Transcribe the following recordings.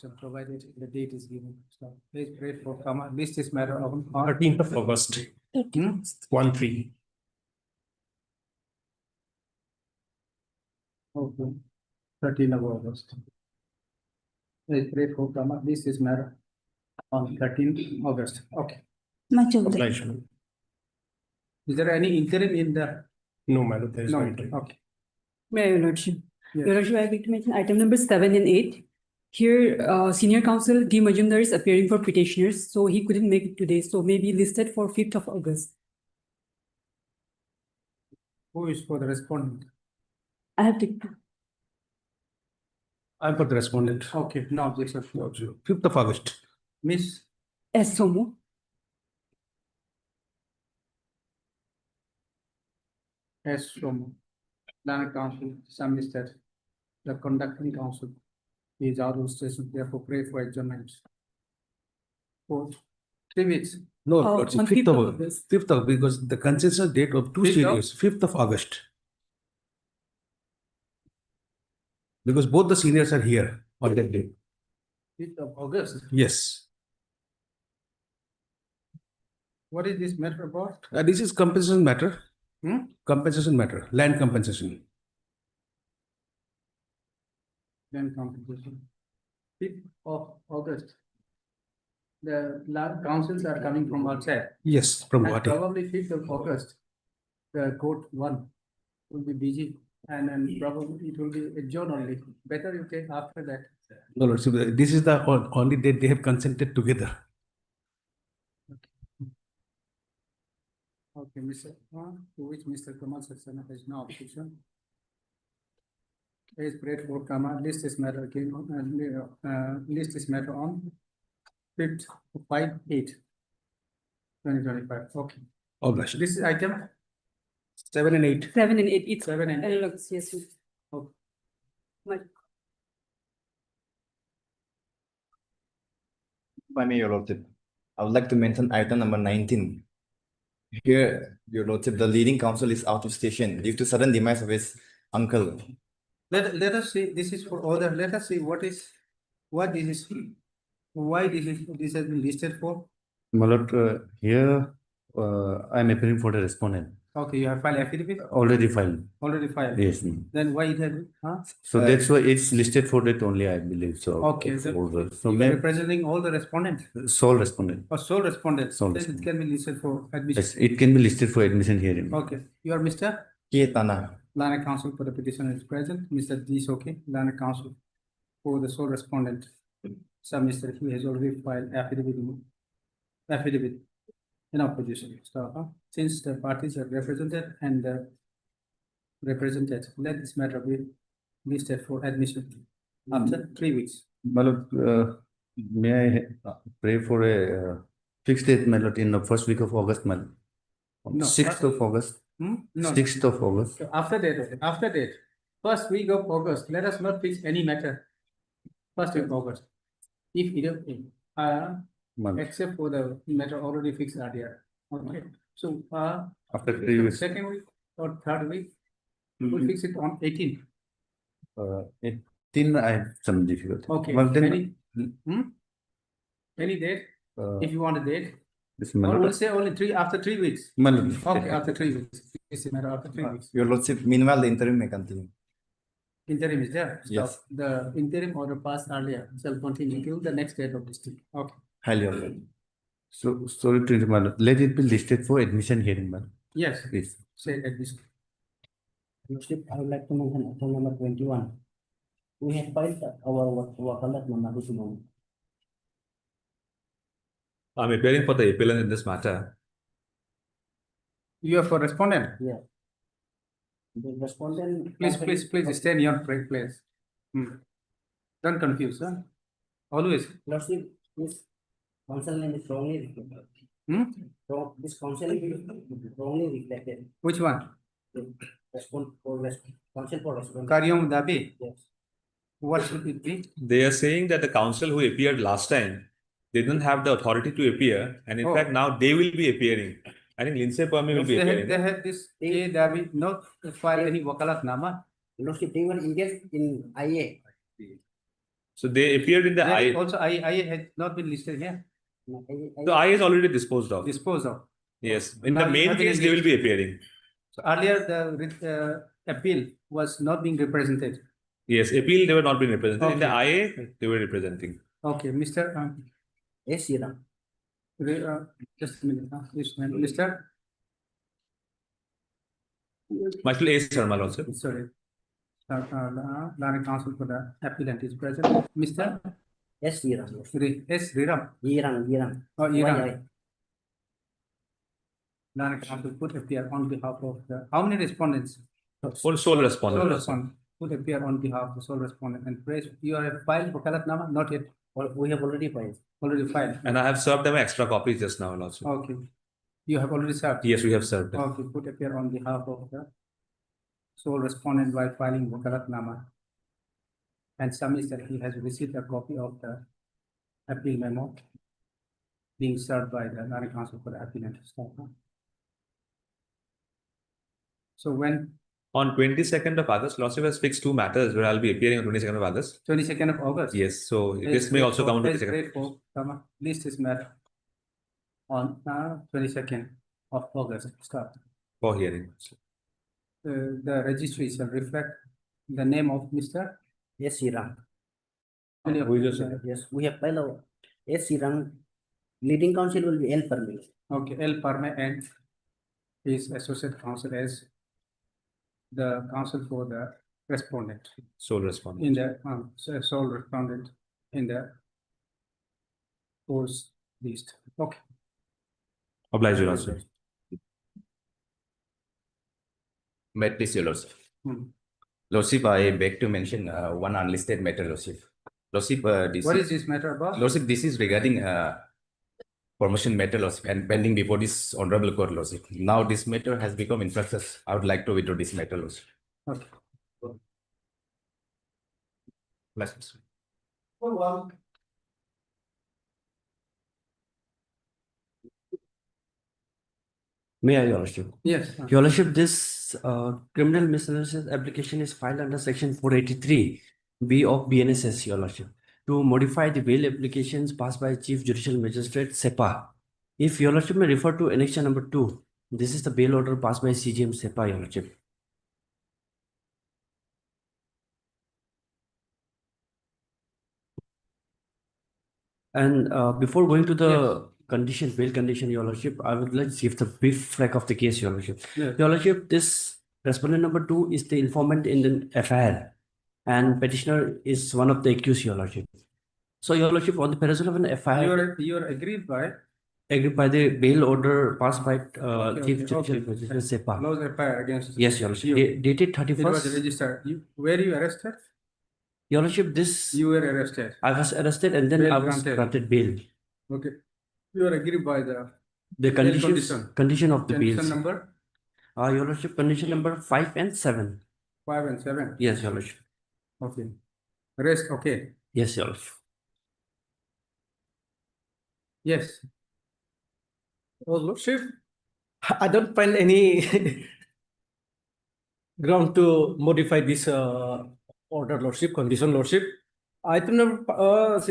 So provided the date is given. So please pray for comma. List is matter of 13th of August. Hmm? 1-3. Okay. 13 of August. Please pray for comma. This is matter on 13th August. Okay. Much of the Obligation. Is there any interim in the? No, madam, there is No. no entry. Okay. May I, Your Lordship? Yes. Your Lordship, I would like to mention item number 7 and 8. Here, Senior Counsel D. Majumdar is appearing for petitioners, so he couldn't make it today, so may be listed for 5th of August. Who is for the respondent? I have to, I'm for the respondent. Okay. No objection. 5th of August. Miss S. Somo. S. from Land Council submits that the conducting council is out of station, therefore pray for adjournment. For 3 weeks. No, Oh, Lordship, on 5th 5th of of August. 5th of, because the consensus date of two 5th of? seniors, 5th of August. Because both the seniors are here on that day. 5th of August. Yes. What is this matter about? This is compensation matter. Hmm? Compensation matter, land compensation. Then competition. 5th of August. The land councils are coming from outside. Yes, from And Guwahati. probably 5th of August, the court one will be busy and then probably it will be adjourned only. Better you take after that. No, Lordship, this is the only date they have consented together. Okay, Mr. To which Mr. Kamal Saxena has no objection. Is prayed for Kamal, list is matter again, list is matter on 5th, 5/8/2025. Okay, August. this is item 7 and 8. 7 and 8. It's 7 and 8. analogs, yes. Okay. Much- If I may, Your Lordship, I would like to mention item number 19. Here, Your Lordship, the leading counsel is out of station due to sudden demise of his uncle. Let us see, this is for order, let us see what this is, why this has been listed for. My lord, here I am appearing for the respondent. Okay, you have filed affidavit, Already filed. already filed. Yes. Ma'am. Then why it has, So that's why it's listed for that only, I believe. So Okay, it's then older. So you are may representing all the respondents sole respondent. or sole respondents, Sole then it respondent. can be listed for admission. Yes, it can be listed for admission hearing. Okay, you are Mr. Kietana. Lana Council for the petitioner is present, Mr. D. Soke, Lana Council for the sole respondent. So Mr. He has already filed affidavit in opposition. So since the parties are represented and represented, let this matter be listed for admission after 3 weeks. My lord, may I pray for a fixed date, my lord, in the first week of August, my lord? On No, 6th of August. No. 6th of August. So after that, first week of August, let us not fix any matter. First week of August. If either, My lord. except for the matter already fixed earlier. Okay, so, After 3 weeks. second week or third week, we'll fix it on 18th. 18, I have some difficulty. Okay, Well, then, any date, uh, if you want a date, this my or we'll lord. say only after 3 weeks. My lord. Okay, after 3 weeks, it's a matter after 3 weeks. Your Lordship, meanwhile, the interim may continue. Interim is there. So Yes. the interim order passed earlier, shall continue till the next date of this thing. Okay, Highly honored. So, sorry to interrupt, my lord. Let it be listed for admission hearing, my lord. yes, Please. say admission. Lordship, I would like to mention item number 21. We have filed our wakalat Manadu Sumam. I'm appearing for the appellant in this matter. You are for respondent. The respondent. Please stay in your place. Don't confuse, huh? Always. Lordship, this council name is wrongly reflected. So this council is wrongly reflected. Which one? Council for respondent. Karyom Dabi. Yes. What should it be? They are saying that the counsel who appeared last time, they didn't have the authority to appear, and in Oh. fact now they will be appearing. I think Lindsay Permy will be appearing. They had this A Dabi not file any wakalat nama. Lordship, they were engaged in IA. So they appeared in the There is I. also I has not been listed here, The I is already disposed of. disposed of. Yes, in Now the you main have been case, they will engaged. be appearing. So earlier, the appeal was not being represented. Yes, appeal, they were not being represented. In the Okay. IA, they were representing. Okay, Mr. Yes, Sriram. Just a minute, this man, Mr. Michael A. Sharma also. Sorry. Land Council for the applicant is present. Mr. Yes, Sriram. S. Riram. Yiran. Oh, Iran. Why? Land Council could appear on behalf of the, how many respondents? Or sole respondent. Sole also. respondent could appear on behalf of the sole respondent and praise, you are filed Wakalatnama? Not yet, We have already filed. already filed. And I have served them extra copies just now also. Okay. You have already served? Yes, we have served them. Okay, could appear on behalf of the sole respondent by filing Wakalatnama. And submits that he has received a copy of the appeal memo being served by the Land Council for the applicant. So when On 22nd of August, Lordship has fixed two matters where I'll be appearing on 22nd of August. 22nd of August? Yes, so this may also come on 22nd. List is met on 22nd of August. Start. For hearing. The registry shall reflect the name of Mr. Yes, Sriram. Who is your Yes, we have filed our. Yes, Sriram. Leading counsel will be L. Parme. Okay, L. Parme and his associate counsel as the counsel for the respondent Sole respondent. in the sole respondent in the course list. Okay. Oblige you also. May it please your lordship. Hmm. Lordship, I beg to mention one unlisted matter, lordship. Lordship, What is this matter about? lordship, this is regarding promotion matter, lordship, and pending before this honorable court, lordship. Now this matter has become infructuous. I would like to withdraw this matter, lordship. Okay. License. May I, Your Lordship? Yes. Your Lordship, this criminal miscellaneous application is filed under section 483 B of BNSS, Your Lordship, to modify the bail applications passed by Chief Judicial Magistrate SEPA. If Your Lordship may refer to annexure number 2, this is the bail order passed by CGM SEPA, Your Lordship. And before going to the condition, bail condition, Your Lordship, I would like to give the brief flag of the case, Your Lordship. Yes. Your Lordship, this respondent number 2 is the informant in the FIR, and petitioner is one of the accused, Your Lordship. So, Your Lordship, on the perusal of an FIR, You are aggrieved by agreed by the bail order passed by Okay, Chief okay, Judicial okay. Magistrate SEPA. laws FIR against. Yes, Your Lordship. You. Dated It was 31st. registered. Were you arrested? Your Lordship, this You were arrested. I was arrested and then Bail I was granted. granted bail. Okay. You are aggrieved by the The condition. condition of the condition bails. number Your Lordship, condition number 5 and 7. 5 and 7. Yes, Your Lordship. Okay. Rest, okay. Yes, Your Lordship. Yes. Oh, Lordship, I don't find any ground to modify this order, Lordship, condition, Lordship. Item number,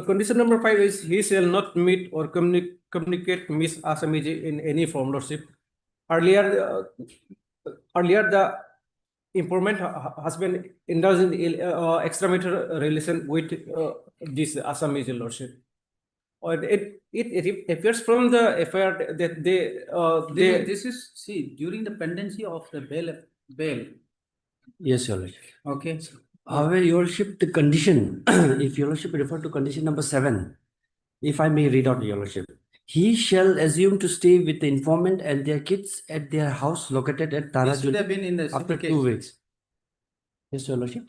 condition number 5 is he shall not meet or communicate Miss Asamiji in any form, Lordship. Earlier, the informant has been indulged in extramarital relation with this Asamiji, Lordship. Or it appears from the FIR that they This is, see, during the pendency of the bail. Yes, Your Lordship. Okay. However, Your Lordship, the condition, if Your Lordship refer to condition number 7, if I may read out, Your Lordship. He shall assume to stay with the informant and their kids at their house located at This should have Tarajul been in the after case. 2 weeks. Yes, Your Lordship.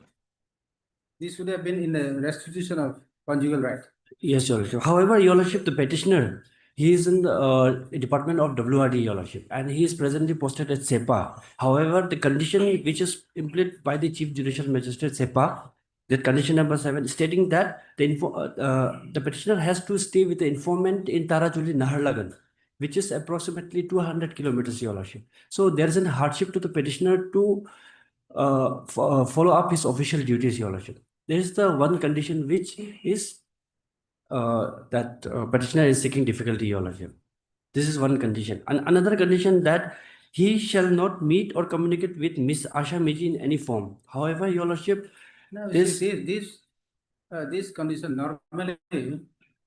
This should have been in the restitution of conjugal right. Yes, Your Lordship. However, Your Lordship, the petitioner, he is in the department of WRD, Your Lordship, and he is presently posted at SEPA. However, the condition which is implemented by the Chief Judicial Magistrate SEPA, that condition number 7, stating that the petitioner has to stay with the informant in Tarajuli, Naharlagan, which is approximately 200 kilometers, Your Lordship. So there is a hardship to the petitioner to follow up his official duties, Your Lordship. there is the one condition which is that petitioner is seeking difficulty, Your Lordship. This is one condition. And another condition that he shall not meet or communicate with Miss Asha Meji in any form. However, Your Lordship, Now, This- this condition normally,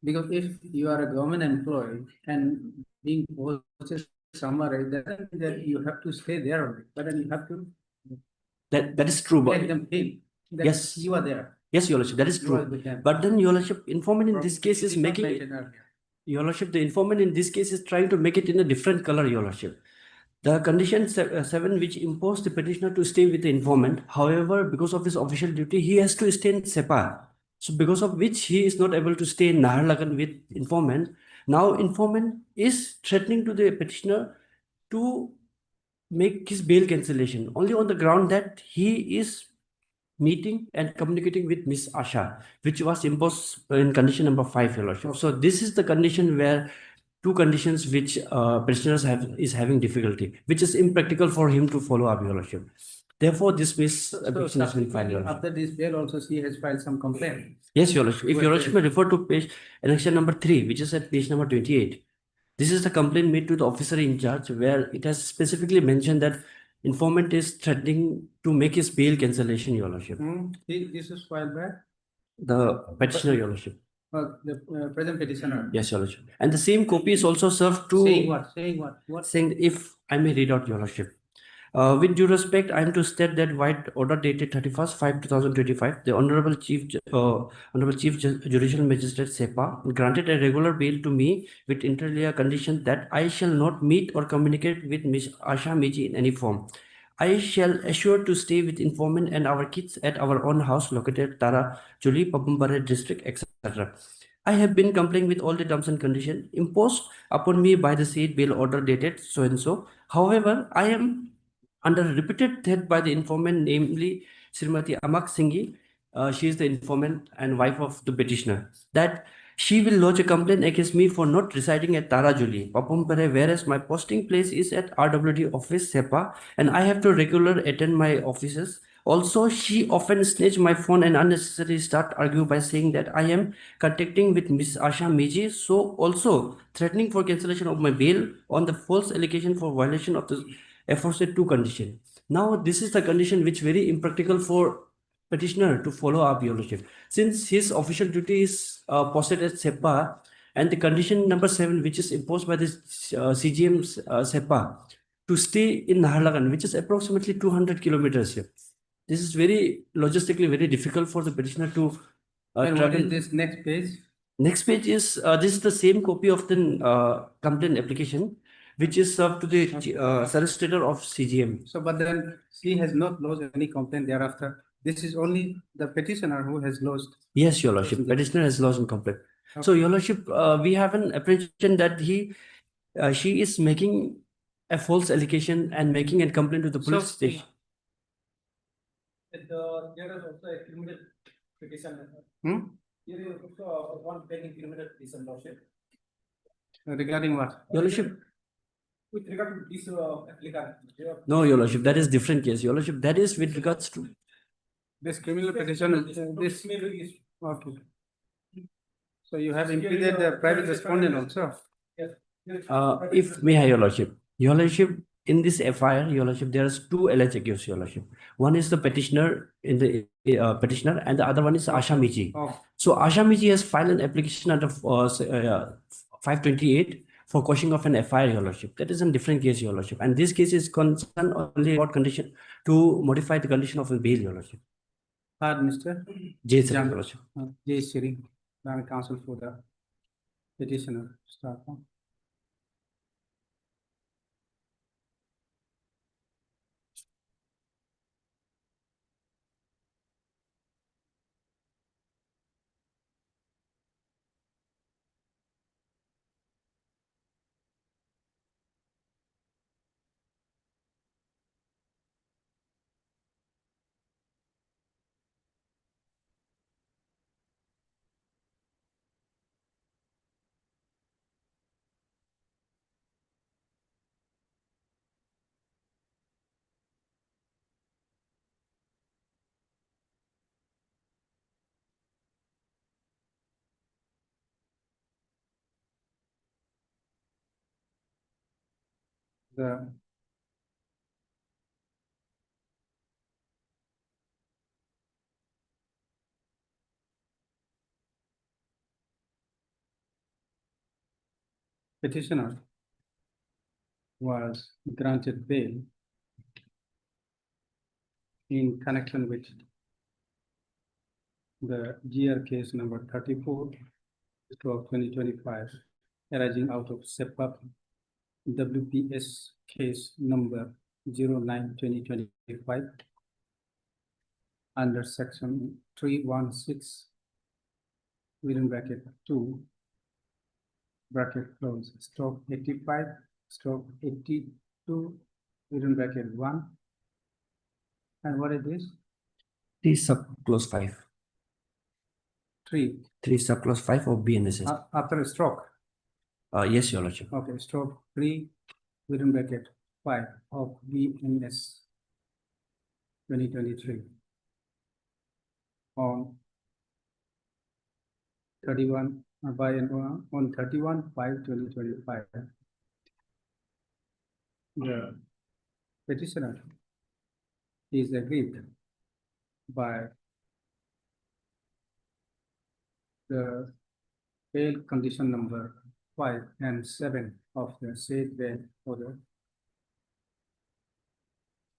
because if you are a government employee and being posted somewhere, then you have to stay there only, but then you have to that is true. make But them feel that Yes. you are there. yes, Your Lordship, that is You are true. with them. But then, Your Lordship, informant in this case is It not making it. mentioned earlier. Your Lordship, the informant in this case is trying to make it in a different color, Your Lordship. The condition 7, which imposed the petitioner to stay with the informant. However, because of his official duty, he has to stay in Sepa. So, because of which he is not able to stay in Naharlagan with informant. Now, informant is threatening to the petitioner to make his bail cancellation only on the ground that he is meeting and communicating with Miss Asha, which was imposed in condition number 5, Your Lordship. So this is the condition where two conditions which prisoners is having difficulty, which is impractical for him to follow up, Your Lordship. Therefore, this miss application has been filed, Your Lordship. After this bail also, she has filed some complaint. Yes, Your Lordship. If Wait, Your Lordship may refer to page annexure number 3, which is at page number 28. This is the complaint made to the officer in charge, where it has specifically mentioned that informant is threatening to make his bail cancellation, Your Lordship. This is filed by The petitioner, Your Lordship. the present petitioner. Yes, Your Lordship. And the same copy is also served to Saying what? Saying what? What? saying, if I may read out, Your Lordship. With due respect, I am to state that white order dated 31st/5/2025, the Honorable Chief Judicial Magistrate SEPA granted a regular bail to me with inter alia condition that I shall not meet or communicate with Miss Asha Meji in any form. I shall assure to stay with informant and our kids at our own house located at Tara, Juli, Papumpare district, etc. I have been complying with all the terms and conditions imposed upon me by the said bail order dated so and so. However, I am under repeated threat by the informant, namely Srimati Amak Singhi. She is the informant and wife of the petitioner, that she will lodge a complaint against me for not residing at Tarajuli, Papumpare, whereas my posting place is at RWD office, SEPA, and I have to regularly attend my offices. Also, she often snatch my phone and unnecessarily start argue by saying that I am contacting with Miss Asha Meji, so also threatening for cancellation of my bail on the false allegation for violation of the aforesaid two condition. Now, this is the condition which very impractical for petitioner to follow up, Your Lordship, since his official duty is posted at SEPA, and the condition number 7, which is imposed by the CGM SEPA, to stay in Naharlagan, which is approximately 200 kilometers here. This is very logistically very difficult for the petitioner to And what travel. is this next page? Next page is this is the same copy of the complaint application, which is served to the solicitor of CGM. So, but then she has not lodged any complaint thereafter. This is only the petitioner who has lodged. Yes, Your Lordship. Petitioner has lodged in complaint. So, Your Lordship, we have an apprehension that she is making a false allegation and making a complaint to the police So- station. There is also a criminal petition. Hmm? Here is also one pending criminal petition, Lordship. Regarding what? Your Lordship, With regard to this applicant. no, Your Lordship, that is different case. Your Lordship, that is with regards to. This criminal petition, this, okay. So you have impeded the private respondent also. If may I, Your Lordship, Your Lordship, in this FIR, Your Lordship, there is two alleged accused, Your Lordship. One is the petitioner in the petitioner, and the other one is Asha Miji. Oh, So Asha Miji has filed an application under 528 for quashing of an FIR, Your Lordship. That is a different case, Your Lordship. And this case is concerned only about condition to modify the condition of a bail, Your Lordship. pardon, Mr. J. Sir, Your Lordship. J. Siri, Land Council for the petitioner. Start. The petitioner was granted bail in connection with the GR case number 34/2025 arising out of SEPA WPS case number 09/2025 under section 316 within bracket 2 bracket close stroke 85 stroke 82 within bracket 1. And what is this? 3 sub clause 5. 3 3 sub clause 5 of BNSS. after a stroke. Yes, Your Lordship. Okay, stroke 3 within bracket 5 of BNS 2023 on 31 by and on 31/5/2025. The petitioner is aggrieved by the bail condition number 5 and 7 of the said bail order.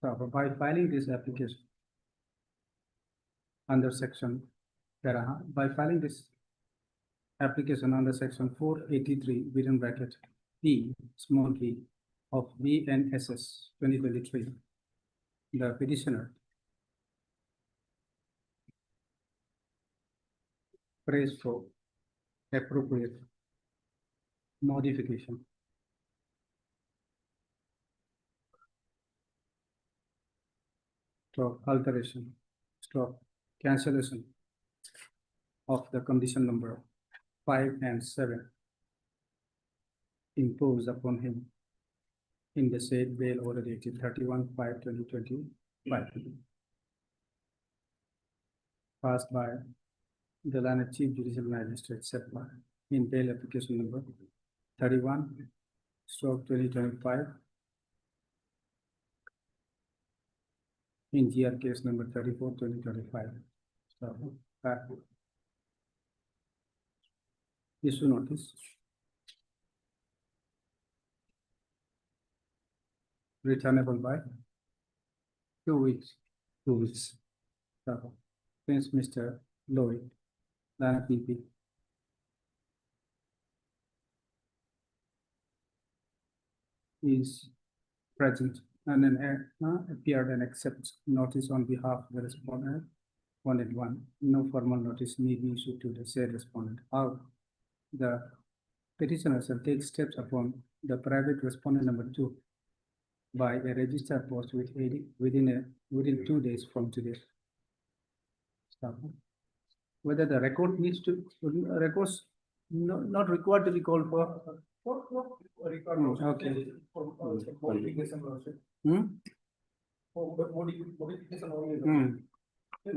So by filing this application under section by filing this application under section 483 within bracket P small p of BNSS 2023, the petitioner prays for appropriate modification stroke alteration stroke cancellation of the condition number 5 and 7 imposed upon him in the said bail order dated 31/5/2025 passed by the Lana Chief Judicial Magistrate SEPA in bail application number 31/2025 in GR case number 34/2025. So issue notice returnable by 2 weeks. 2 weeks. So, since Mr. Lloyd, Lana PP, is present and then appeared and accepts notice on behalf of the respondent. Respondent 1, no formal notice need be issued to the said respondent. How the petitioner shall take steps upon the private respondent number 2 by a registered post within 2 days from today. Stop. Whether the record needs to records not required to be called for. Okay.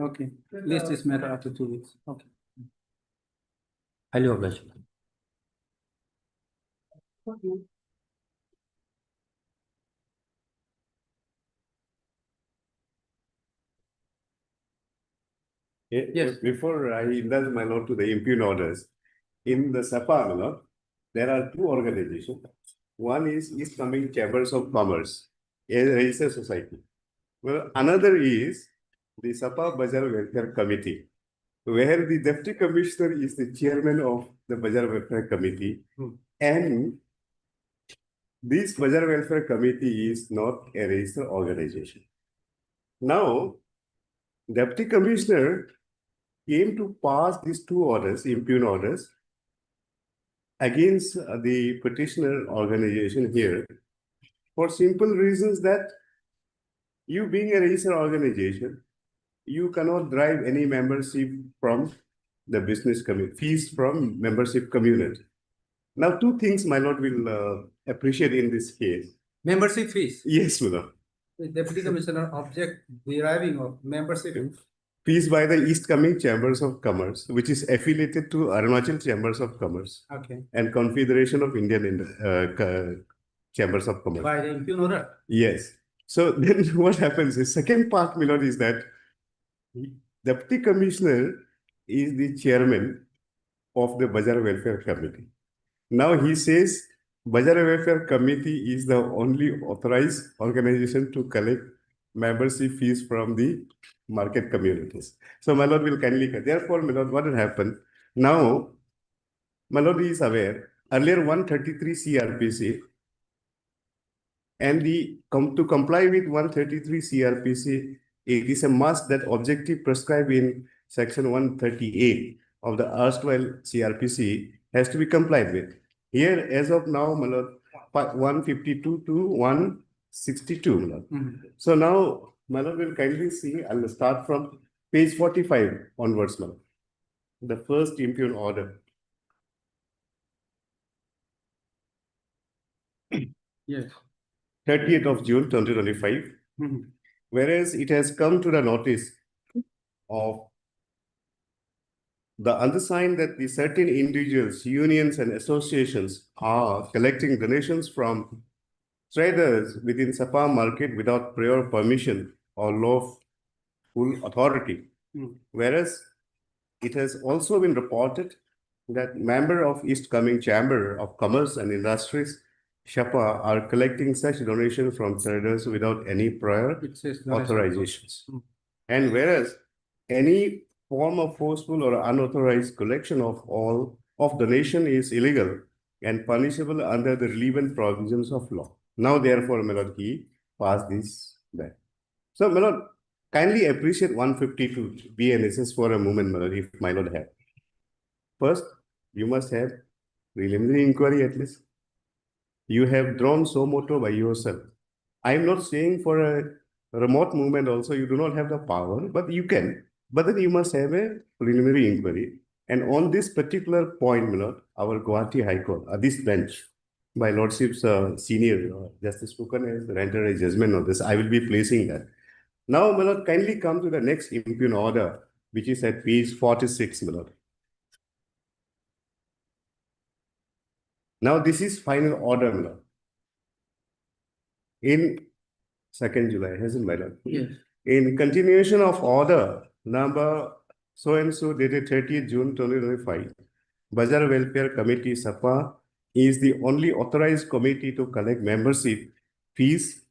Okay. List this matter after 2 weeks. Okay. Highly obliged. Yes. Before I indulge my lord to the impugn orders, in the SEPA, my lord, there are two organizations. One is East Coming Chambers of Commerce, a registered society. Well, another is the SEPA Bazaar Welfare Committee, where the Deputy Commissioner is the chairman of the Bazaar Welfare Committee. And this Bazaar Welfare Committee is not a registered organization. Now, Deputy Commissioner came to pass these two orders, impugn orders, against the petitioner organization here for simple reasons that you being a registered organization, you cannot drive any membership from the business community, fees from membership community. Now, two things my lord will appreciate in this case. Membership fees. Yes, my lord. The Deputy Commissioner object deriving of membership. Fees by the East Coming Chambers of Commerce, which is affiliated to Arunachal Chambers of Commerce Okay. and Confederation of Indian chambers of commerce. By the impune order. Yes. So then what happens is second part, my lord, is that Deputy Commissioner is the chairman of the Bazaar Welfare Committee. Now he says Bazaar Welfare Committee is the only authorized organization to collect membership fees from the market communities. So my lord will kindly, therefore, my lord, what will happen? Now, my lord is aware, earlier 133 CRPC and to comply with 133 CRPC, it is a must that objective prescribed in section 138 of the erstwhile CRPC has to be complied with. Here, as of now, my lord, 152 to 162, my lord. Mhm. So now, my lord will kindly see, I'll start from page 45 onwards, my lord. The first impune order. Yes. 30th of June 2025. Mhm. Whereas it has come to the notice of the undersigned that the certain individuals, unions and associations are collecting donations from traders within Sapa market without prior permission or lawful authority. Hmm. Whereas it has also been reported that member of East Coming Chamber of Commerce and Industries, SHAPA, are collecting such donations from traders without any prior It says donation. authorizations. Hmm. And whereas any form of forceful or unauthorized collection of donation is illegal and punishable under the relevant provisions of law. Now, therefore, my lord, he passed this back. So, my lord, kindly appreciate 152 BNSS for a moment, my lord, if my lord have. First, you must have preliminary inquiry at least. You have drawn so moto by yourself. I'm not saying for a remote movement also you do not have the power, but you can. But then you must have a preliminary inquiry. And on this particular point, my lord, our Guwahati High Court, this bench, by Lordship's senior Justice Fukan has rendered a judgment on this. I will be placing that. Now, my lord, kindly come to the next impune order, which is at page 46, my lord. Now, this is final order, my lord. In 2nd July, hasn't my lord? Yes. In continuation of order number so and so dated 30th June 2025, Bazaar Welfare Committee SAPA is the only authorized committee to collect membership fees,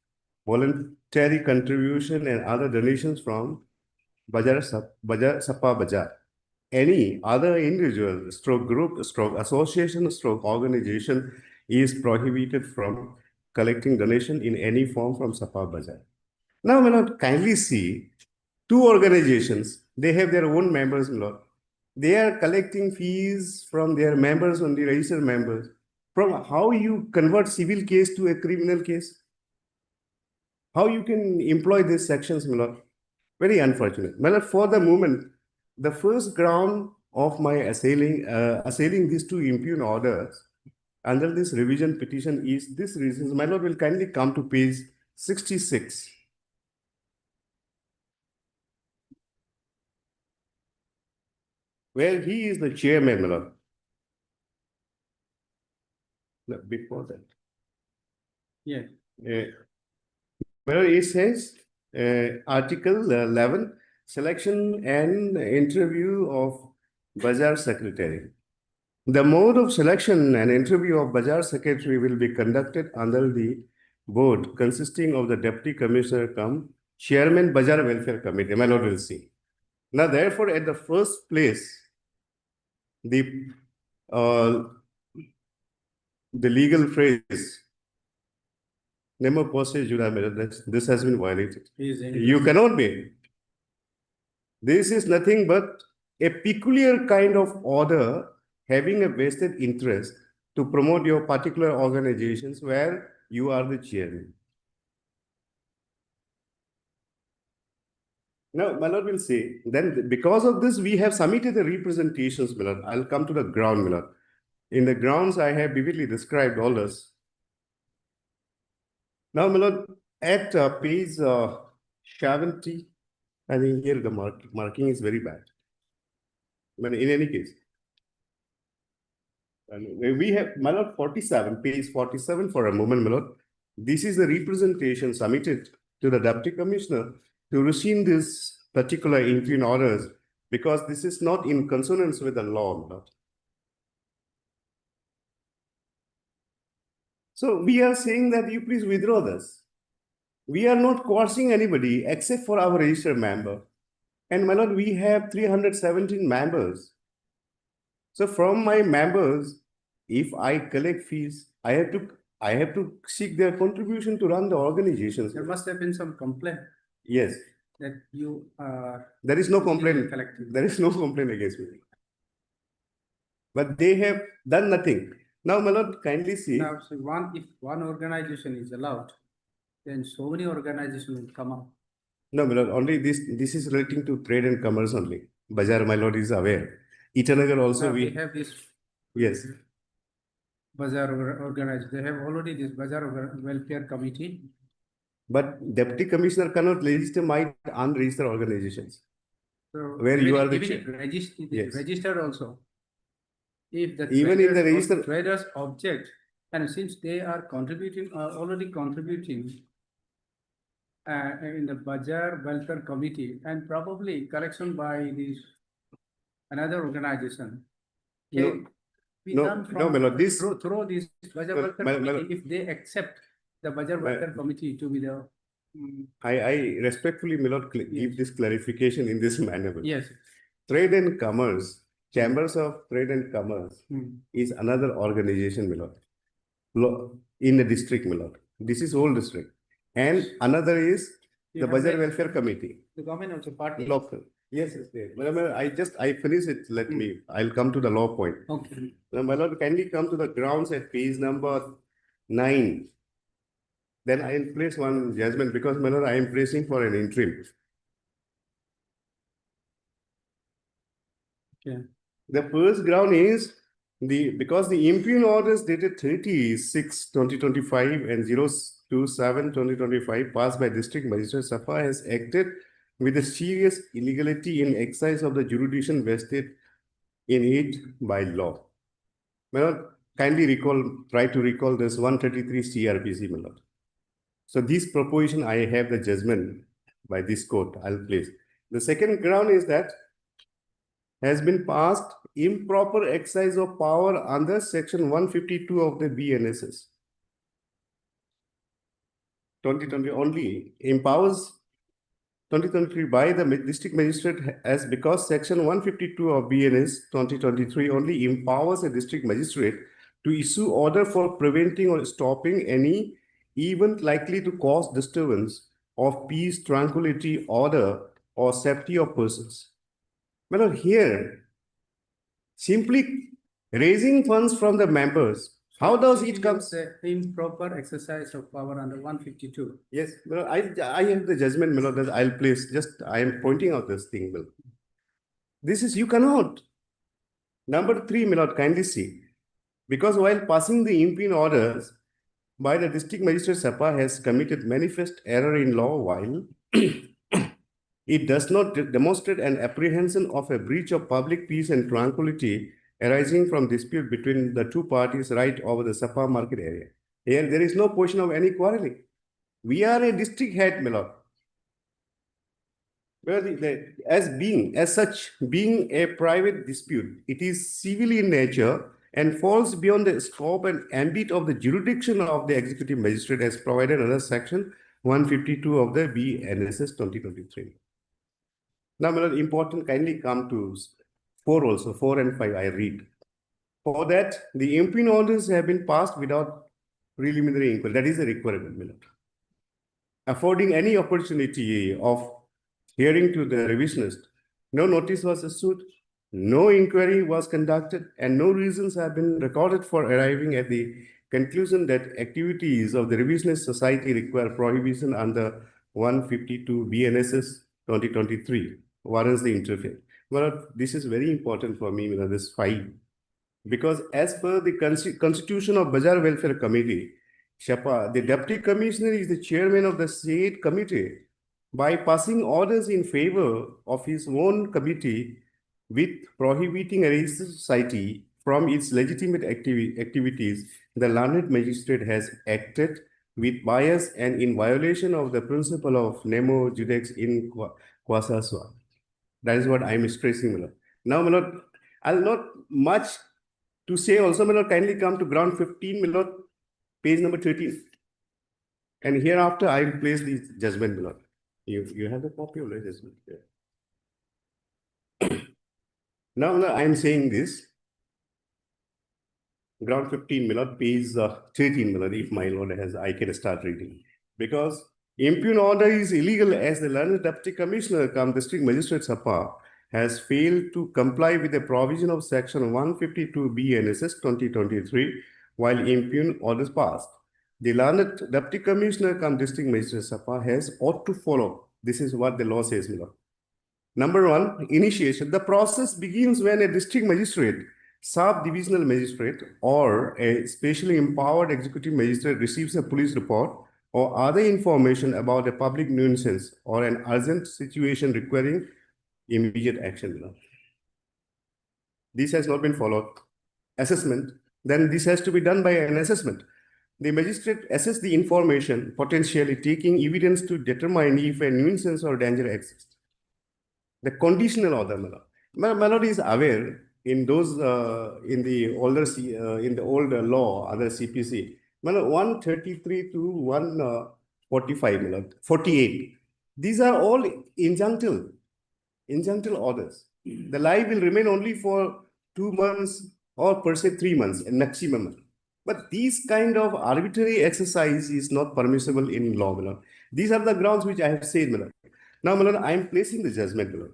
voluntary contribution and other donations from SAPA Bazaar. Any other individual, stroke group, stroke association, stroke organization is prohibited from collecting donation in any form from SAPA Bazaar. Now, my lord, kindly see two organizations, they have their own members, my lord. They are collecting fees from their members, only registered members. From how you convert civil case to a criminal case? How you can employ these sections, my lord? Very unfortunate. My lord, for the moment, the first ground of my assailing these two impune orders under this revision petition is this reason. My lord will kindly come to page 66. Where he is the chairman, my lord. No, before that. Yeah. Where it says, Article 11, selection and interview of Bazaar Secretary. The mode of selection and interview of Bazaar Secretary will be conducted under the board consisting of the Deputy Commissioner cum Chairman Bazaar Welfare Committee. My lord will see. Now, therefore, at the first place, the legal phrase, nemo posse jura, this has been violated. You cannot be. This is nothing but a peculiar kind of order having a vested interest to promote your particular organizations where you are the chairman. Now, my lord will say, then because of this, we have submitted the representations, my lord. I'll come to the ground, my lord. In the grounds, I have vividly described all this. Now, my lord, at page 70, I think here the marking is very bad. But in any case, And we have, my lord, 47, page 47 for a moment, my lord. This is the representation submitted to the deputy commissioner to rescind this particular interim orders because this is not in consonance with the law, my lord. So we are saying that you please withdraw this. We are not coercing anybody except for our registered member. And my lord, we have 317 members. So from my members, if I collect fees, I have to seek their contribution to run the organizations. There must have been some complaint Yes, that you are. there is no complaint. Collecting. There is no complaint against me. But they have done nothing. Now, my lord, kindly see. Now, so if one organization is allowed, then so many organizations will come up. No, my lord, only this is relating to trade and commerce only. Bazaar, my lord, is aware. Itanagar also Now, we they have this yes. bazaar organized. They have already this bazaar welfare committee. But deputy commissioner cannot legitimate unregistered organizations. So Where you are the even chair. Yes. registered also. If the Even in the traders or register- traders object, and since they are contributing, already contributing in the Bazaar Welfare Committee and probably collection by this another organization. No, can be no, done no, my lord, this- through this Bazaar No, Welfare my Committee, lord- if they accept the Bazaar My- Welfare Committee to be the. I respectfully, my lord, give this clarification in this manner. Yes. Trade and commerce, chambers of trade and commerce is another organization, my lord. In the district, my lord. This is whole district. And another is You the have Bazaar the- Welfare Committee, The government also party. local. Yes, yes. Well, I finish it, let me, I'll come to the law point. Okay. Now, my lord, kindly come to the grounds at page number 9. Then I'll place one judgment because, my lord, I am placing for an interim. Okay. The first ground is because the impugn orders dated 30/6/2025 and 027/2025 passed by District Magistrate Safa has acted with a serious illegality in exercise of the jurisdiction vested in it by law. My lord, kindly try to recall this 133 CRPC, my lord. So this proposition, I have the judgment by this court, I'll place. The second ground is that has been passed improper exercise of power under section 152 of the BNSS. 2020 only empowers 2023 by the district magistrate as because section 152 of BNS 2023 only empowers a district magistrate to issue order for preventing or stopping any event likely to cause disturbance of peace, tranquility, order, or safety of persons. Well, here, simply raising funds from the members, how does it come? The improper exercise of power under 152. Yes, well, I have the judgment, my lord, that I'll place, just I am pointing out this thing, Will. This is, you cannot. Number 3, my lord, kindly see. Because while passing the impugn orders by the district magistrate Sapa has committed manifest error in law while it does not demonstrate an apprehension of a breach of public peace and tranquility arising from dispute between the two parties right over the Sapa market area. Here, there is no question of any quarreling. We are a district head, my lord. Well, as such, being a private dispute, it is civil in nature and falls beyond the scope and ambit of the jurisdiction of the executive magistrate as provided under section 152 of the BNSS 2023. Now, my lord, important, kindly come to 4 also, 4 and 5, I read. For that, the impugn orders have been passed without preliminary inquiry. That is a requirement, my lord. Affording any opportunity of hearing to the revisionist, no notice was issued, no inquiry was conducted, and no reasons have been recorded for arriving at the conclusion that activities of the revisionist society require prohibition under 152 BNSS 2023 warrants the interference. Well, this is very important for me, this 5. Because as per the constitution of Bazaar Welfare Committee, Shapa, the deputy commissioner is the chairman of the state committee. By passing orders in favor of his own committee with prohibiting a registered society from its legitimate activities, the learned magistrate has acted with bias and in violation of the principle of nemo judex in quasa sua. That is what I am stressing, my lord. Now, my lord, I'll not much to say also, my lord, kindly come to ground 15, my lord, page number 13. And hereafter, I will place the judgment, my lord. You have the copy of the judgment here. Now, my lord, I am saying this. Ground 15, my lord, page 13, my lord, if my lord has, I can start reading. Because impugn order is illegal as the learned deputy commissioner cum district magistrate Sapa has failed to comply with the provision of section 152B NSS 2023 while impugn orders passed. The learned deputy commissioner cum district magistrate Sapa has ought to follow. This is what the law says, my lord. Number one, initiation. The process begins when a district magistrate, sub-divisional magistrate, or a specially empowered executive magistrate receives a police report or other information about a public nuisance or an urgent situation requiring immediate action. This has not been followed. Assessment, then this has to be done by an assessment. The magistrate assess the information, potentially taking evidence to determine if a nuisance or danger exists. The conditional order, my lord is aware in those in the older in the older law, other CPC, my lord, 133 to 145, my lord, 48. These are all injunctive orders. The lie will remain only for 2 months or per se 3 months maximum. But these kind of arbitrary exercise is not permissible in law, my lord. These are the grounds which I have said, my lord. Now, my lord, I am placing the judgment, my lord.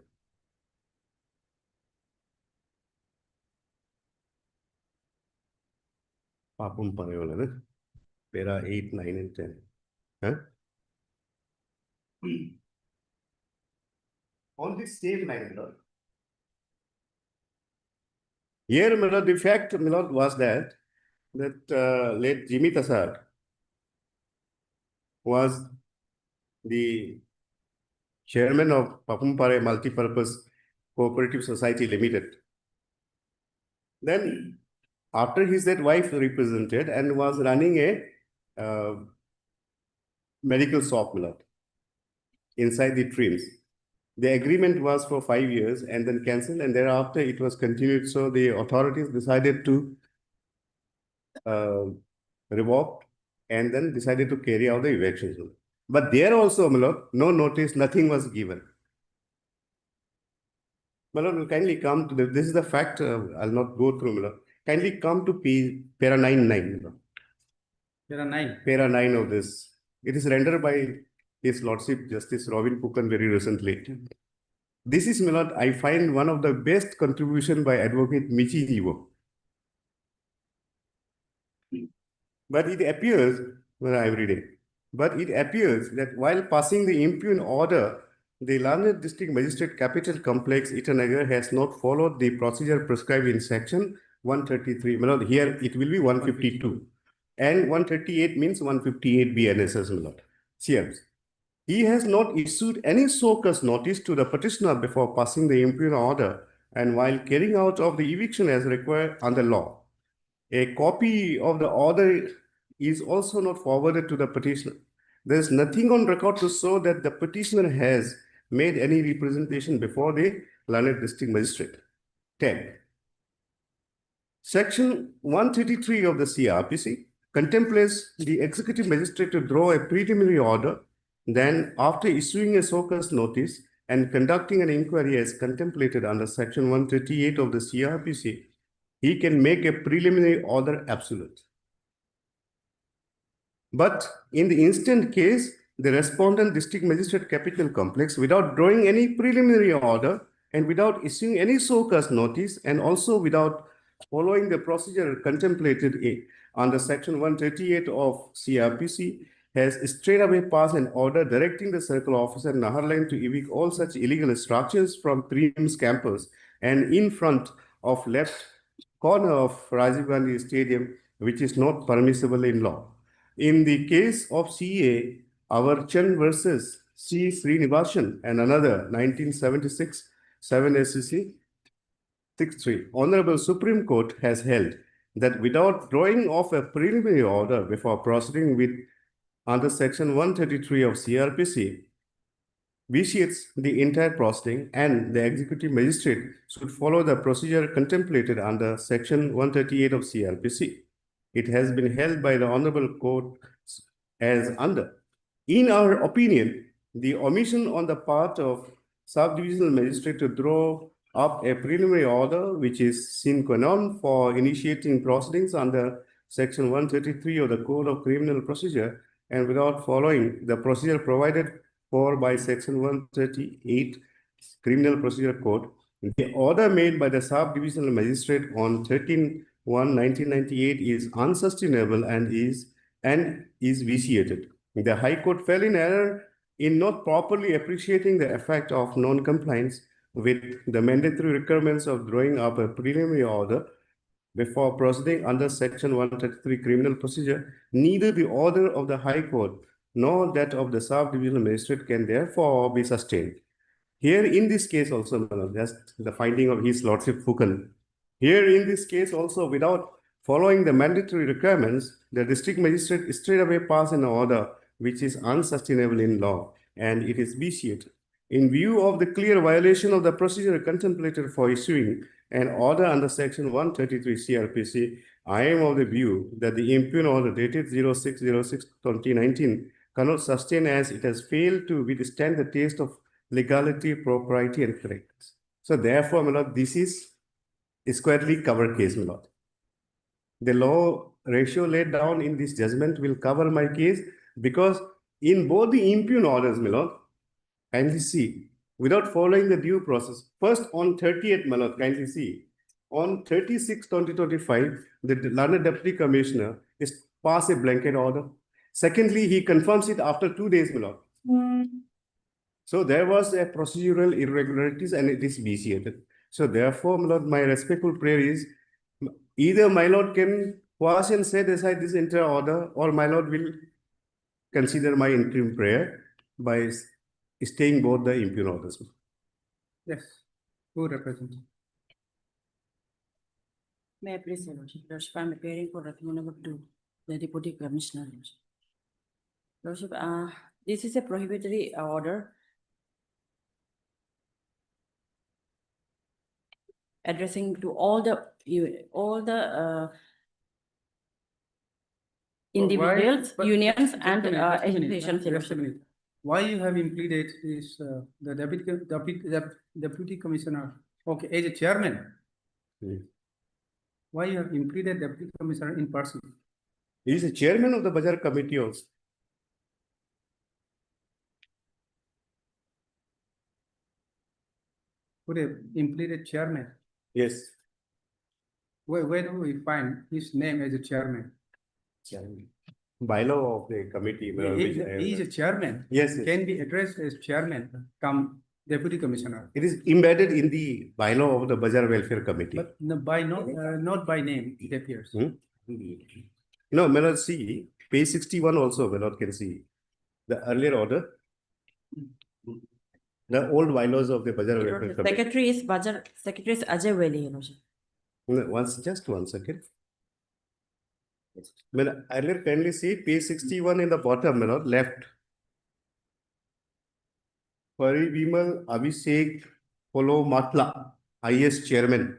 Papum Parayola, para 8, 9, and 10. Huh? On this same line, my lord. Here, my lord, the fact, my lord, was that late Jimmy Tassar was the chairman of Papumpare Multipurpose Cooperative Society Limited. Then, after his death, wife represented and was running a medical shop, my lord, inside the trims. The agreement was for 5 years and then cancelled, and thereafter it was continued. So the authorities decided to revoke and then decided to carry out the eviction. But there also, my lord, no notice, nothing was given. My lord, will kindly come to this is the fact. I'll not go through, my lord. Kindly come to para 9.9. There are 9. Para 9 of this. It is rendered by His Lordship Justice Robin Pukan very recently. This is, my lord, I find one of the best contribution by Advocate Michi Jivo. But it appears, well, I am reading, but it appears that while passing the impugn order, the learned district magistrate capital complex Itanagar has not followed the procedure prescribed in section 133. My lord, here it will be 152. And 138 means 158 BNSS, my lord. CMs. He has not issued any so-cause notice to the petitioner before passing the impugn order and while carrying out of the eviction as required under law. A copy of the order is also not forwarded to the petitioner. There is nothing on record to show that the petitioner has made any representation before the learned district magistrate. 10. Section 133 of the CRPC contemplates the executive magistrate to draw a preliminary order. Then, after issuing a so-cause notice and conducting an inquiry as contemplated under Section 138 of the CRPC, he can make a preliminary order absolute. But in the instant case, the respondent district magistrate capital complex, without drawing any preliminary order and without issuing any so-cause notice and also without following the procedure contemplated under Section 138 of CRPC, has straightaway passed an order directing the circle officer Naharline to evict all such illegal structures from Trims campus and in front of left corner of Rajiv Gandhi Stadium, which is not permissible in law. In the case of CA, our Chen versus C. Srinivasan and another 1976 7 SCC, 6.3. Honorable Supreme Court has held that without drawing off a preliminary order before proceeding with under Section 133 of CRPC, vitiates the entire proceeding, and the executive magistrate should follow the procedure contemplated under Section 138 of CRPC. It has been held by the Honorable Court as under. In our opinion, the omission on the part of subdivisional magistrate to draw up a preliminary order, which is sine qua non for initiating proceedings under Section 133 of the Code of Criminal Procedure, and without following the procedure provided for by Section 138 Criminal Procedure Code, the order made by the subdivisional magistrate on 13/1/1998 is unsustainable and is vitiated. The High Court fell in error in not properly appreciating the effect of non-compliance with the mandatory requirements of drawing up a preliminary order before proceeding under Section 133 Criminal Procedure. Neither the order of the High Court nor that of the subdivisional magistrate can therefore be sustained. Here in this case also, just the finding of His Lordship Fukan. Here in this case also, without following the mandatory requirements, the district magistrate straightaway passed an order which is unsustainable in law, and it is vitiated. In view of the clear violation of the procedure contemplated for issuing an order under Section 133 CRPC, I am of the view that the impugn order dated 06/06/2019 cannot sustain, as it has failed to withstand the test of legality, propriety, and correctness. So therefore, my lord, this is a squarely covered case, my lord. The law ratio laid down in this judgment will cover my case, because in both the impugn orders, my lord, kindly see, without following the due process, first on 30th, my lord, kindly see, on 36/2025, the learned deputy commissioner is passed a blanket order. Secondly, he confirms it after 2 days, my lord. So there was a procedural irregularities and it is vitiated. So therefore, my lord, my respectful prayer is either my lord can quash and set aside this entire order, or my lord will consider my interim prayer by staying both the impugn orders. Yes, who represents? May I please, Your Lordship? Lordship, I'm appearing for document number 2, the Deputy Commissioner. Lordship, this is a prohibitory order addressing to all the individuals, But unions, just a and minute, just a minute, associations. just a minute. Why you have implemented is the deputy commissioner, okay, as a chairman? Why you have implemented deputy commissioner in person? He is the chairman of the Bazaar committee also. Could have implemented chairman? Yes. Where do we find his name as a chairman? Bylaw of the committee. He is a chairman. Yes, yes. Can be addressed as chairman, come deputy commissioner. It is embedded in the bylaw of the Bazaar Welfare Committee. But not by name, it appears. No, may not see, page 61 also, may not can see. The earlier order. The old bylaws of the Bazaar Your Welfare Lordship, Committee. Secretary is Ajay Veli, Your Lordship. Just 1 second. Earlier, kindly see page 61 in the bottom, left. Parivimal Abhishek Polo Matla, IS Chairman,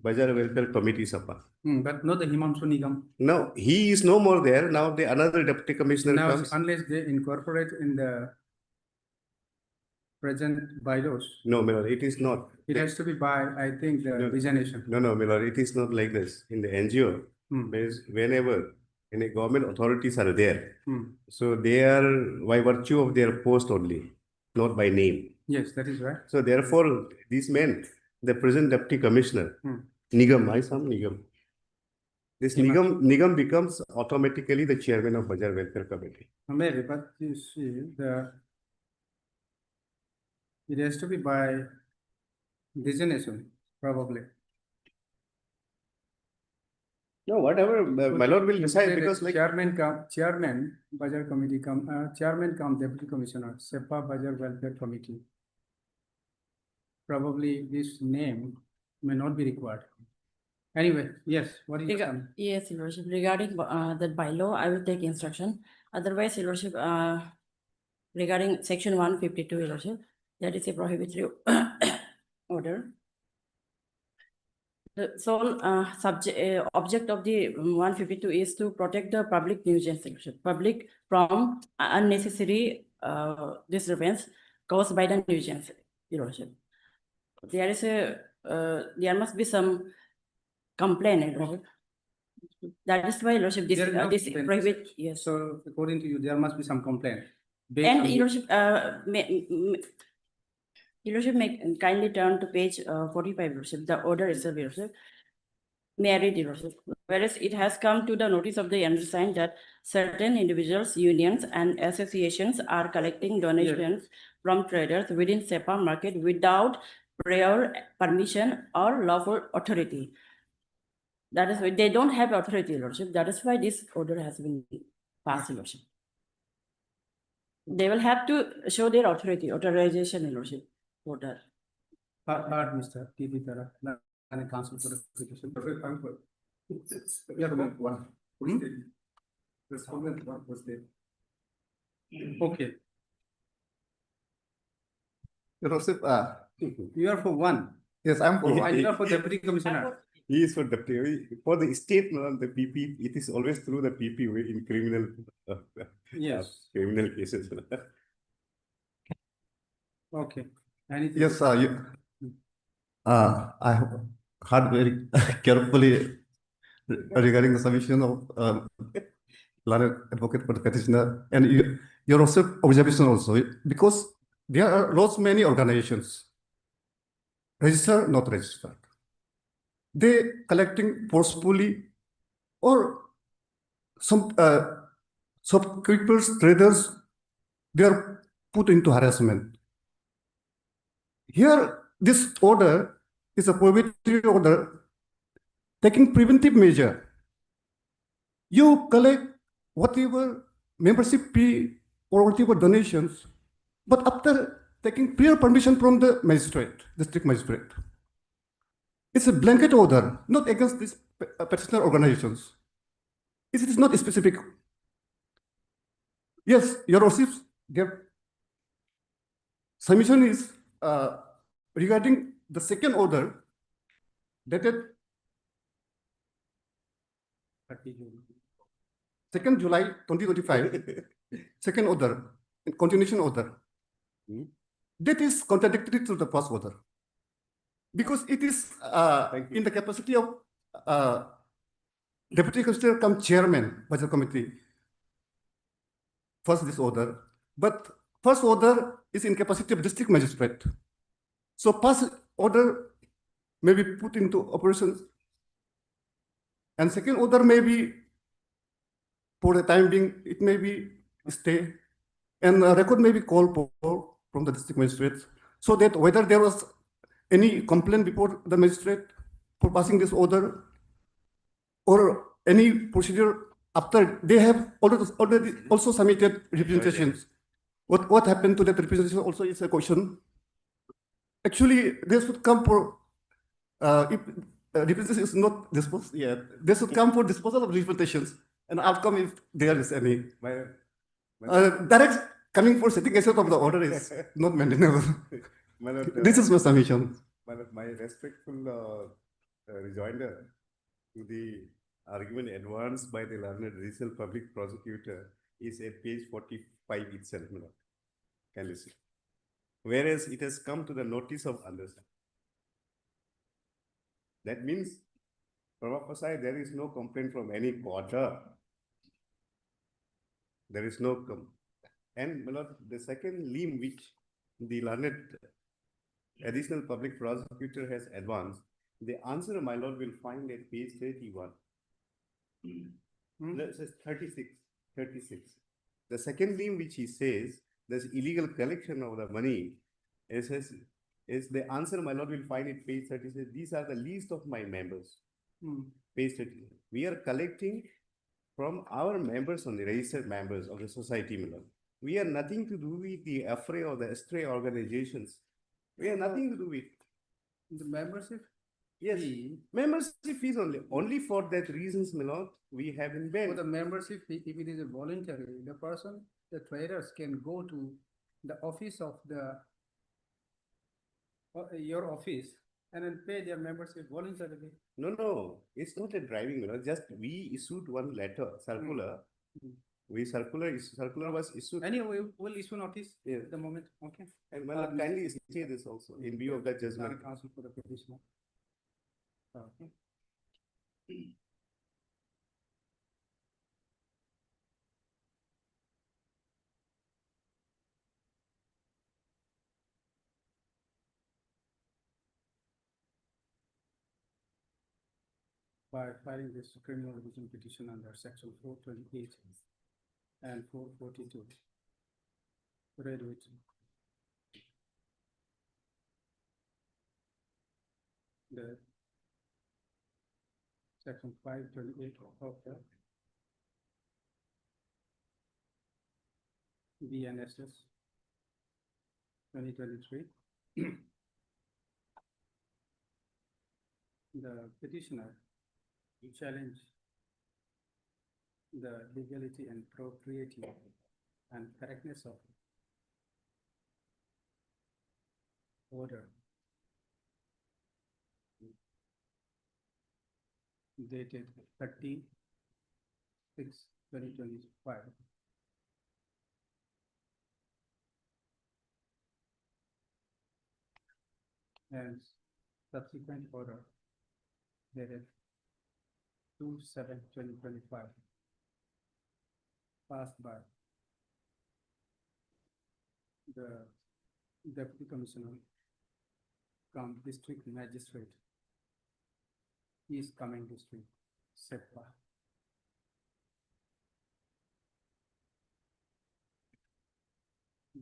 Bazaar Welfare Committee Sapa. But not the Himanshu Nigam. No, he is no more there. Now the another deputy commissioner Now, comes. unless they incorporate in the present bylaws, No, Milord, it is not. it has to be by, I think, the No. designation. No, Milord, it is not like this. In the NGO, whenever any government authorities are there, so they are by virtue of their post only, not by name. Yes, that is right. So therefore, these men, the present deputy commissioner, Nigam, my son Nigam. This Nigam becomes automatically the chairman of Bazaar Welfare Committee. Maybe, but you see, it has to be by designation, probably. No, whatever, my lord will decide, because like. Chairman, Bazaar Committee chairman come deputy commissioner, SEPA Bazaar Welfare Committee. Probably this name may not be required. Anyway, yes, what is Rega- Yes, Your Lordship, regarding that bylaw, I will take instruction. Otherwise, Your Lordship, regarding section 152, Your Lordship, that is a prohibitory order. The sole object of the 152 is to protect the public nuisance, Your Lordship, public from unnecessary disturbance caused by the nuisance, Your Lordship. There is there must be some complaint, Your Lordship. That is why, Your Lordship, this There is no this complaint. prohibit, yes. So according to you, there must be some complaint. based And on Your the- Lordship, Your Lordship, kindly turn to page 45, Your Lordship, the order itself, Your Lordship. May I read, Your Lordship? Whereas it has come to the notice of the undersigned that certain individuals, unions, and associations are collecting donations from traders within SEPA market without prior permission or lawful authority. That is why they don't have authority, Your Lordship. That is why this order has been passed, Your Lordship. They will have to show their authorization, Your Lordship, for that. Heard, Mr. T.B. Tara, and council for application. Yeah, one. Respondent one was there. Okay, Your Lordship, you are for one, yes, I'm for and you are for deputy commissioner. He is for for the state, the PP, it is always through the PP way in criminal, Yes, criminal cases. okay. Anything? Yes, I have heard very carefully regarding the submission of learned advocate for the petitioner, and your also observation also, because there are lots many organizations, registered, not registered. They collecting forcefully, or some shopkeepers, traders, they are put into harassment. Here, this order is a prohibitory order taking preventive measure. You collect whatever membership fee or whatever donations, but after taking prior permission from the magistrate, district magistrate. It's a blanket order, not against these petitioner organizations. It is not specific. Yes, your receipts, their submission is regarding the second order dated 2nd July 2025, second order, continuation order. That is contradictory to the first order. Because it is in the capacity of Deputy Commissioner come Chairman, Budget Committee. First this order, but first order is in capacity of District Magistrate. So first order may be put into operations, and second order may be, for the time being, it may be stay, and a record may be called for from the District Magistrate, so that whether there was any complaint before the magistrate for passing this order, or any procedure after they have already also submitted representations. What happened to that representation also is a question. Actually, this would come for if representation is not disposed yet, this would come for disposal of representations and outcome if there is any. Direct coming for setting aside of the order is not maintainable. This is my submission. My respectful rejoinder to the argument advanced by the learned judicial public prosecutor is at page 45 itself. Can you see? Whereas it has come to the notice of undersigned. That means, from our side, there is no complaint from any quarter. There is no and my lord, the second limb which the learned additional public prosecutor has advanced, the answer, my lord, will find at page 31. That says 36. The second limb which he says, there's illegal collection of the money, is the answer, my lord, will find at page 36. These are the list of my members. Page 30. We are collecting from our members, on the registered members of the society, my lord. We have nothing to do with the affray or the astray organizations. We have nothing to do with The membership? Yes, fee, membership fees only for that reasons, my lord, we have in for bank. the membership fee, if it is a voluntary, the person, the traders can go to the office of the your office and then pay their membership voluntarily. No, it's not a driving, just we issued one letter, circular. Mm. Circular was issued, Anyway, we'll issue notice Yeah. at the moment, okay? and my lord, kindly say this also in view of that judgment. Land Council for the petitioner. Okay. By filing this criminal revision petition under section 428 and 442. Read with the section 528 of the BNSS 2023. The petitioner challenge the legality and propriety and correctness of order dated 30/6/2025. And subsequent order dated 2/7/2025, passed by the Deputy Commissioner cum District Magistrate, East Coming District, SEPA.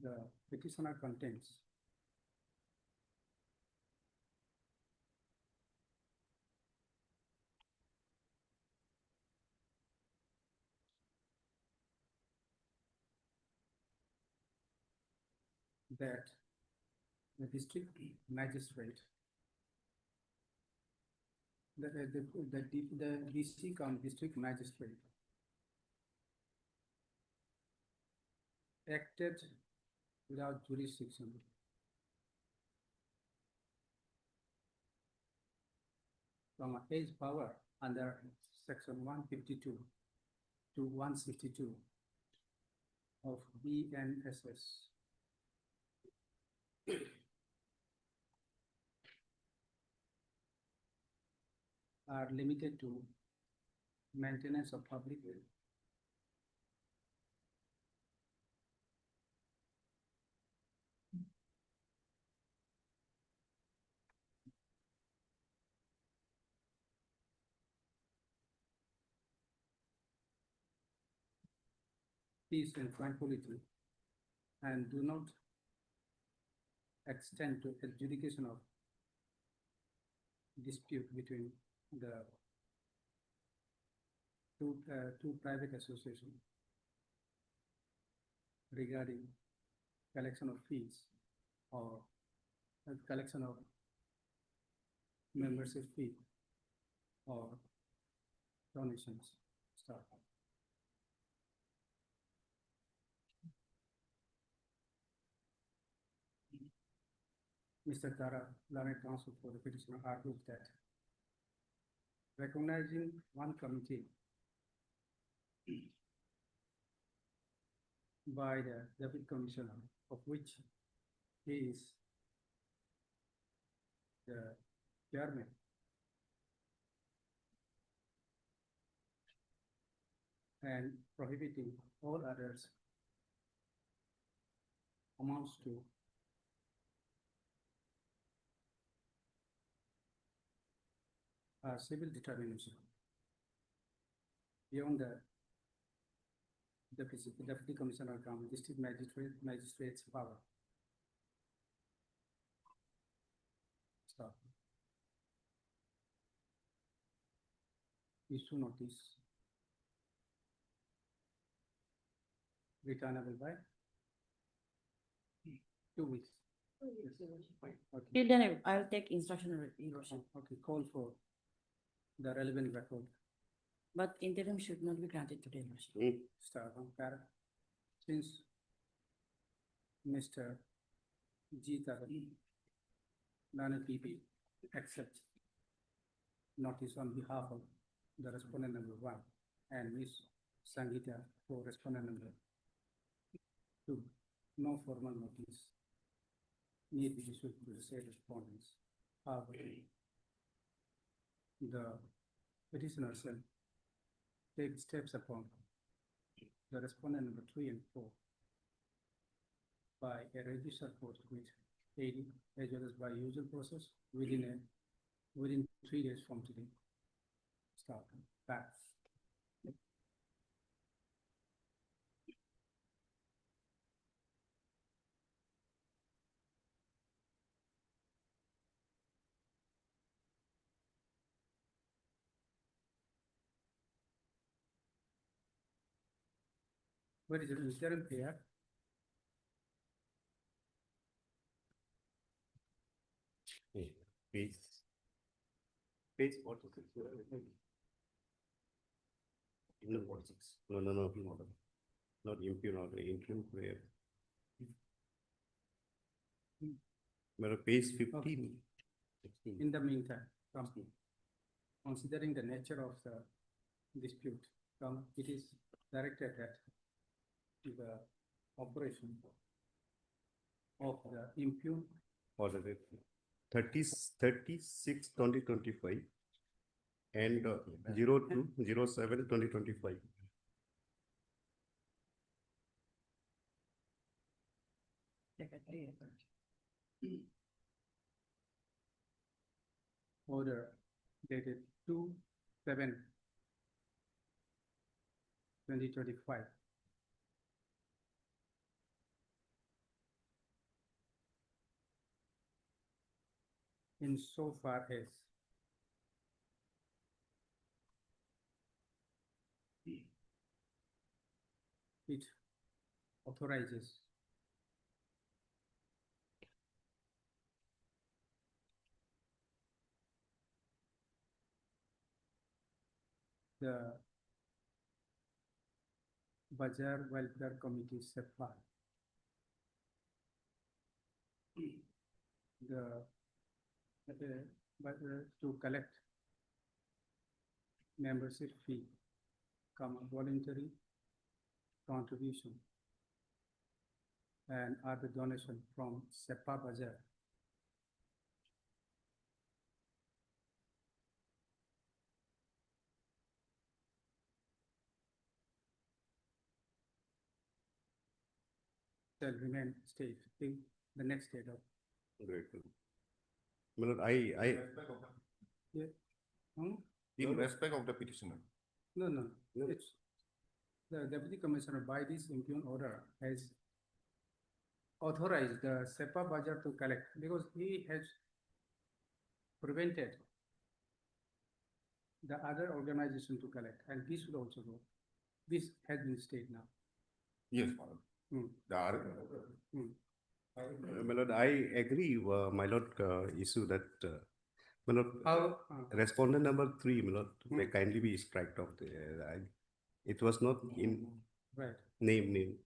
The petitioner contains that the district magistrate, the DC cum district magistrate acted without jurisdiction from his power under section 152 to 162 of BNSS. Are limited to maintenance of public way, peace and tranquility, and do not extend to adjudication of dispute between the two private associations regarding collection of fees or collection of membership fee or donations stuff. Mr. Tara, Learned Counsel for the petitioner, argues that recognizing one committee by the Deputy Commissioner, of which he is the chairman, and prohibiting all others amounts to a civil determination beyond the Deputy Commissioner cum District Magistrate's power. Stop. Issue notice returnable by 2 weeks. Okay, Till then, I'll take instruction, Your Worship. okay, call for the relevant record. But interim should not be granted today, Your Worship. Start on para. Since Mr. G. Nana PP accepts notice on behalf of the respondent number 1 and Ms. Sangita for respondent number 2. No formal notice need be issued to the said respondents. However, the petitioner shall take steps upon the respondent number 3 and 4 by a registered post with AD as well as by usual process within 3 days from today. Start back. Where is it? Is there a pair? Page. Page 46. No, 46. No, not impure order, interim prayer. Well, page 15. 16. In the meantime, considering the nature of the dispute, it is directed at the operation of the impugn Order 36 2025 and 02 07 2025. order dated 2/7/2025. Insofar as it authorizes the Bazaar Welfare Committee SEPA to collect membership fee, voluntary contribution and other donation from SEPA Bazaar. Shall remain state till the next date of. Grateful. Well, I Yeah. Hmm? in respect of the petitioner. No, No. it's the deputy commissioner by this impugn order has authorized the SEPA Bazaar to collect because he has prevented the other organization to collect, and this will also go. This has been stayed now. Yes, madam. Hmm. My lord, I agree, my lord, issue that, my lord, How, respondent number 3, my lord, may kindly be striked off the, it was not in right, name,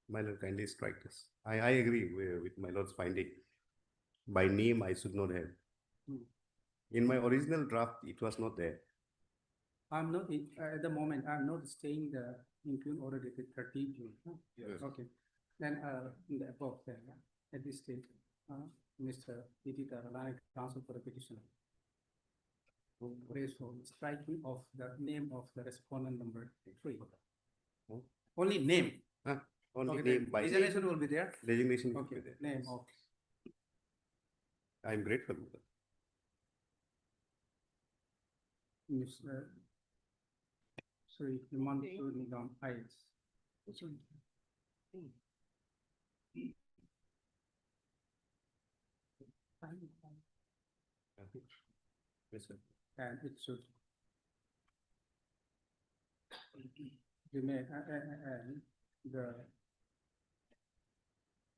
my lord, kindly strike this. I agree with my lord's finding. By name, I should not have. In my original draft, it was not there. I'm not, at the moment, I'm not staying the impugn order dated 30 June. huh? Yes. Okay, then, in the above there, at this stage, Mr. P.T. Taralani, counsel for the petitioner. Praise for striking of the name of the respondent number 3. Hmm? Only name. Only Okay, name by designation will be there. designation. will Okay, be there. name of. I'm grateful. Mr. Sorry, Hemant Nigam IS. Which one? Yes, sir. And it should remain, and the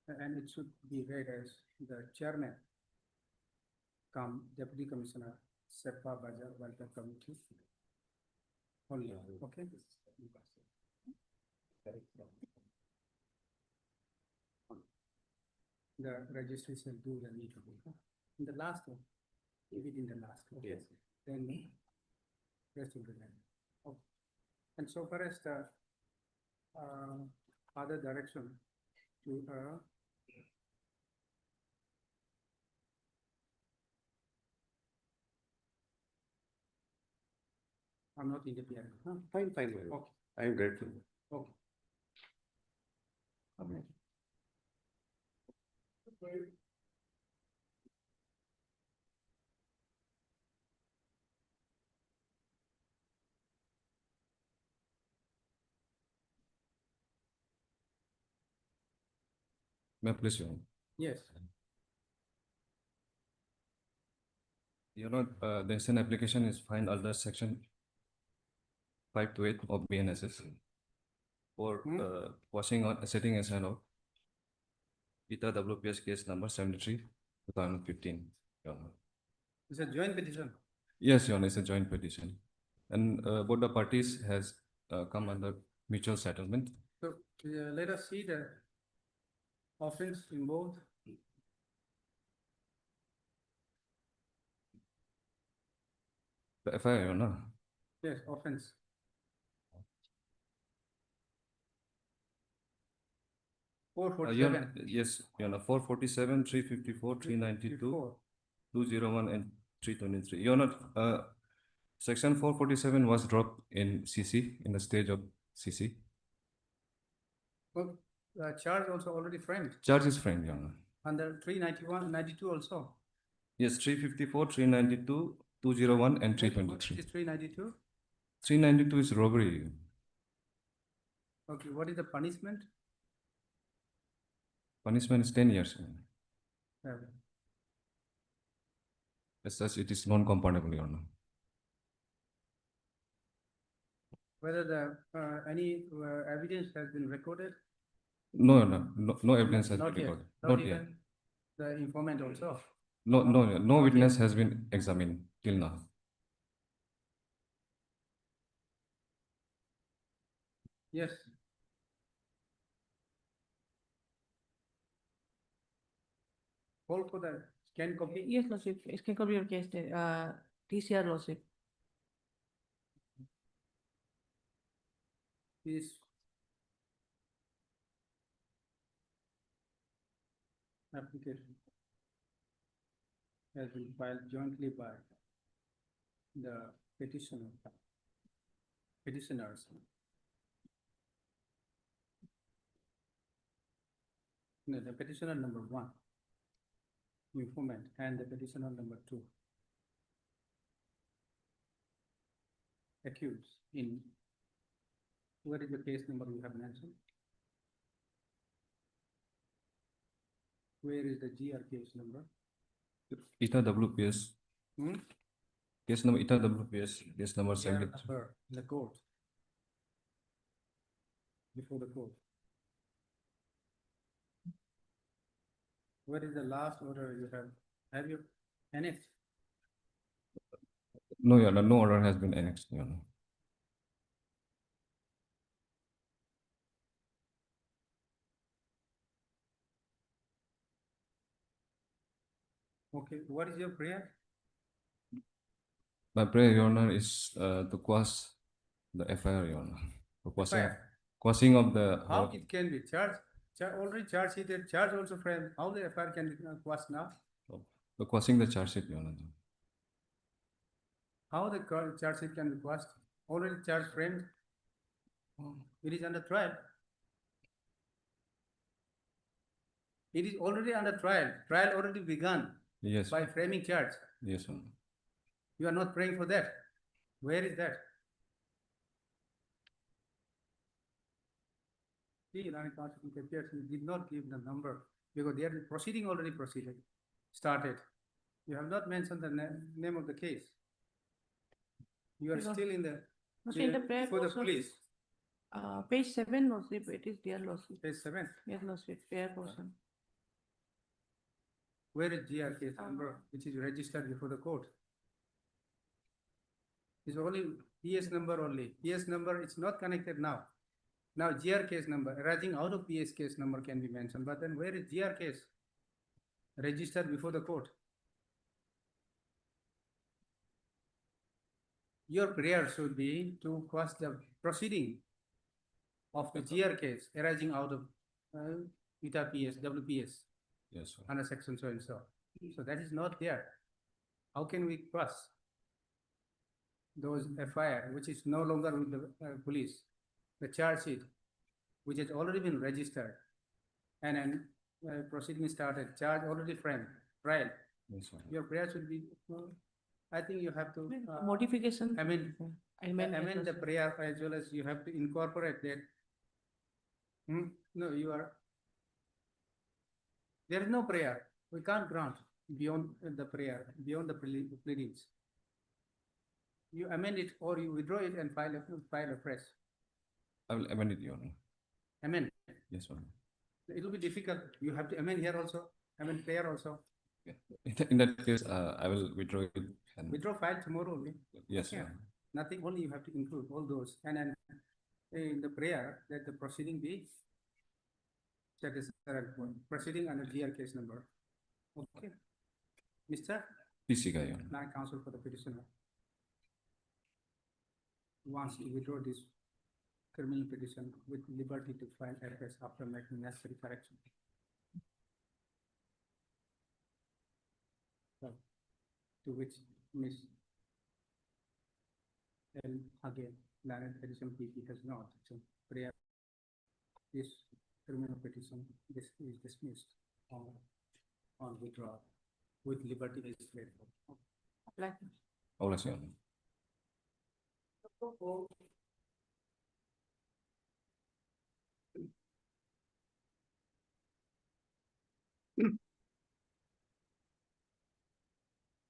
and it should be read as the chairman come deputy commissioner SEPA Bajar Welfare Committee. Only, okay? The registry shall do the needful. In the last one, keep it in the last. Okay? Yes. Then rest will remain. Okay. And so far as the other direction to I'm not interfering. Huh? Fine, fine, my lord. Okay. I am grateful. Okay. Okay. May I please, Your Honor? Yes. You know, there's an application is filed under section 528 of BNSS for washing on setting aside of Ita WPS case number 73, 2015. Your Honor. It's a joint petition. Yes, Your Honor, it's a joint petition. And both the parties has come under mutual settlement. So let us see the offense involved. The FIR, Your Honor. Yes, offense. Four Your- 47. Yes, Your Honor, 447, 354, 392, 201 and 323. Your Honor, section 447 was dropped in CC, in the stage of CC. Well, charge also already framed Charge is framed, Your Honor. under 391, 92 also. Yes, 354, 392, 201 and 323. Is 392? 392 is robbery. Okay, what is the punishment? Punishment is 10 years. Your Honor. Uh, As such, it is non-comparable, Your Honor. Whether the any evidence has been recorded? No, no evidence has been Not yet. recorded. Not Not yet. even the informant also. No witness has been examined till now. Yes. Hold for the scan copy. Yes, Lordship, scan copy of case, TCR Lordship. This application has been filed jointly by the petitioners. No, the petitioner number 1, informant, and the petitioner number 2, accused in, what is the case number you have mentioned? Where is the GR case number? Ita WPS, Hmm? case number Ita WPS, case number GR 73. number in the court. Before the court. What is the last order you have? Have you annexed? No, Your Honor, no order has been annexed, Your Honor. Okay, what is your prayer? My prayer, Your Honor, is to quash the FIR, Your Honor. For quashing of the. How it can be charged? Already charged sheeted, charge also framed. How the FIR can be quashed now? The quashing the charge sheet, Your Honor. How the charge sheet can be quashed? Already charge framed. It is under trial. It is already under trial. Trial already begun Yes, by framing charge. yes, Your Honor. You are not praying for that. Where is that? See, Rani Constitution appears, you did not give the number because they are proceeding already proceeded, started. You have not mentioned the name of the case. You are Because- still in the, In the prayer for the portion, police, page 7, Lordship, it is there, Lordship. page 7. Yes, Lordship, prayer portion. Where is GR case number, which is registered before the court? It's only PS number only. PS number is not connected now. Now GR case number arising out of PS case number can be mentioned, but then where is GR case registered before the court? Your prayer should be to quash the proceeding of the GR case arising out of Vita PS, WPS Yes, sir. under section so and so. So that is not there. How can we quash those FIR, which is no longer with the police, the charge sheet, which has already been registered, and then proceeding started, charge already framed, trial. Yes, sir. Your prayer should be, I think you have to Modification. amend the prayer as well as you have to incorporate that. No, you are. There is no prayer. We can't grant beyond the prayer, beyond the pleadings. You amend it or you withdraw it and file a fresh. I will amend it, Your Honor. Amend. Yes, Your Honor. It will be difficult. You have to amend here also, amend prayer also. Yeah. In that case, I will withdraw it and Withdraw file tomorrow only. yes, Yeah. Your Honor. Nothing, only you have to include all those. And then in the prayer that the proceeding be that is proceeding under GR case number. Okay. Mr. PC guy, Your Honor. Non-counsel for the petitioner wants to withdraw this criminal petition with liberty to file FS after making necessary correction. To which Ms. L again, Learned Petition PP has no objection. Prayer. This criminal petition is dismissed on withdrawal with liberty is declared. All is Your Honor.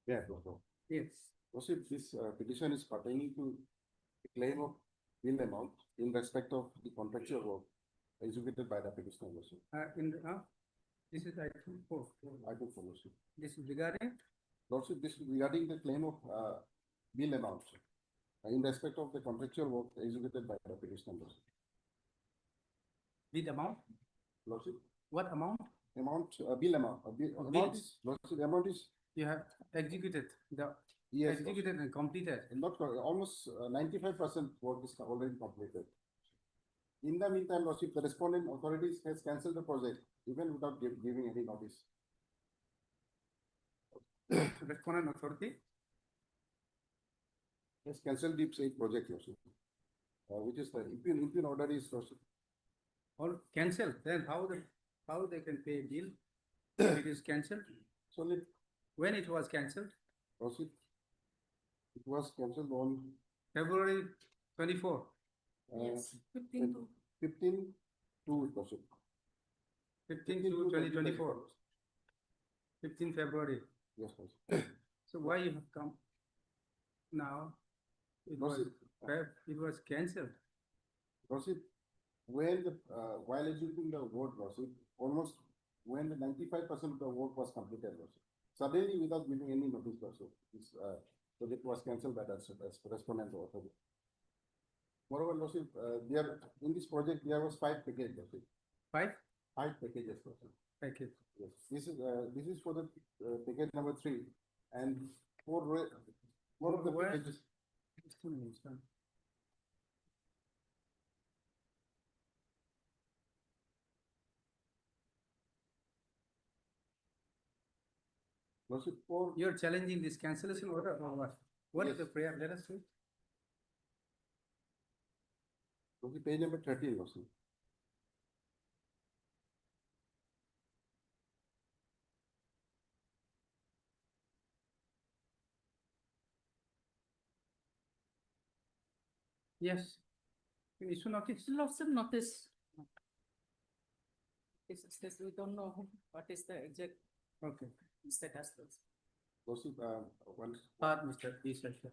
Yeah, no. Yes. Worship, this petition is pertaining to the claim of bill amount in respect of the contractual work executed by the petitioner, worship. This is item 4. I can follow, worship. This is regarding Worship, this is regarding the claim of bill amount in respect of the contractual work executed by the petitioner, worship. bid amount. Worship, What amount bill amount, amount is, worship, amount is, you have executed, the yes, executed and completed? not, almost 95% work is already completed. In the meantime, worship, the respondent authorities has cancelled the project even without giving any notice. Respondent authority, Has cancelled the said project, worship. Which is the impugn order is, worship. or cancelled, then how they can pay bill if it is cancelled? So let, When it was cancelled? worship. It was cancelled on February 24. Yes. 15 to worship. 15 to 2024. 15 February. Yes, worship. So why you have come now? It was, Worship, it was cancelled. worship, when the, while executing the work, worship, almost when the 95% of the work was completed, worship. Suddenly, without giving any notice, worship, this project was cancelled by the respondent authority. Moreover, worship, there, in this project, there was 5 packages, worship. 5 5 packages, worship. package. Yes, this is for the package number 3 and 4 of the Where- packages. Just a minute, sir. Worship, 4, You're challenging this cancellation order or what? What is Yes. the prayer? Let us see. worship, page number 13, worship. Yes. Issue notice. Lots of notice. It's we don't know what is the exact Okay. status. Worship, one, Mr. P. Sesha,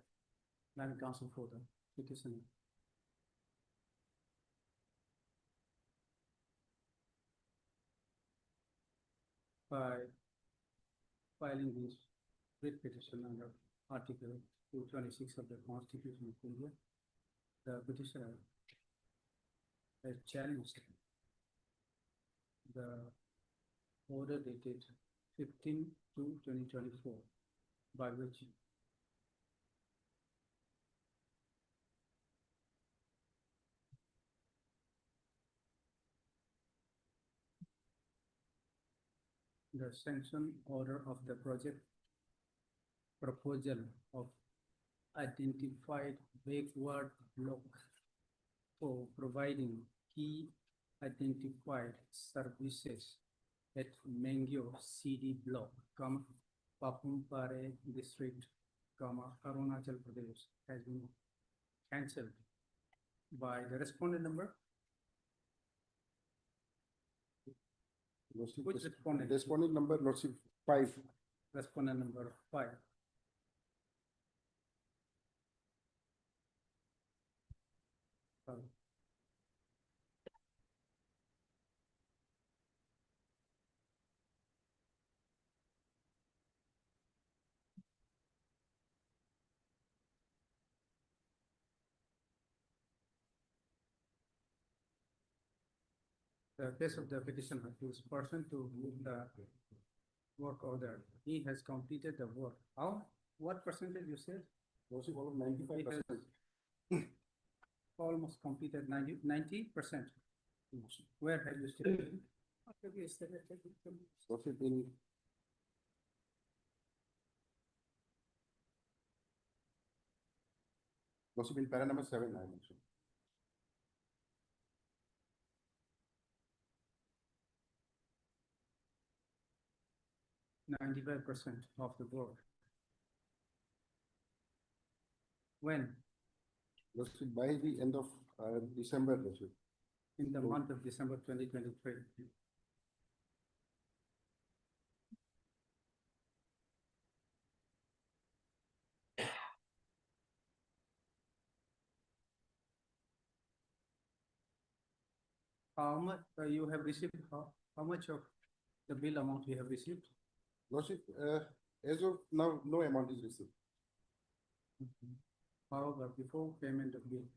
Land Council for the petition. By filing this writ petition under Article 226 of the Constitution of India. The petitioner has challenged the order dated 15/2/2024 by which the sanction order of the project proposal of identified backward block for providing key identified services at Mengyo CD block, Papumpare district, Arunachal Pradesh has been cancelled by the respondent number. Lordship, Which respondent? responding number, Lordship, 5. Respondent number 5. The case of the petitioner is person to the work order. He has completed the work. How? What percentage you said? Lordship, almost 95%. Almost completed 90%. Where have you stated? Lordship, in Lordship, in para number 7, I mentioned. %95 of the work. When? Lordship, by the end of December, Lordship. In the month of December 2023. How much you have received? How much of the bill amount you have received? Lordship, as of now, no amount is received. However, before payment of bill,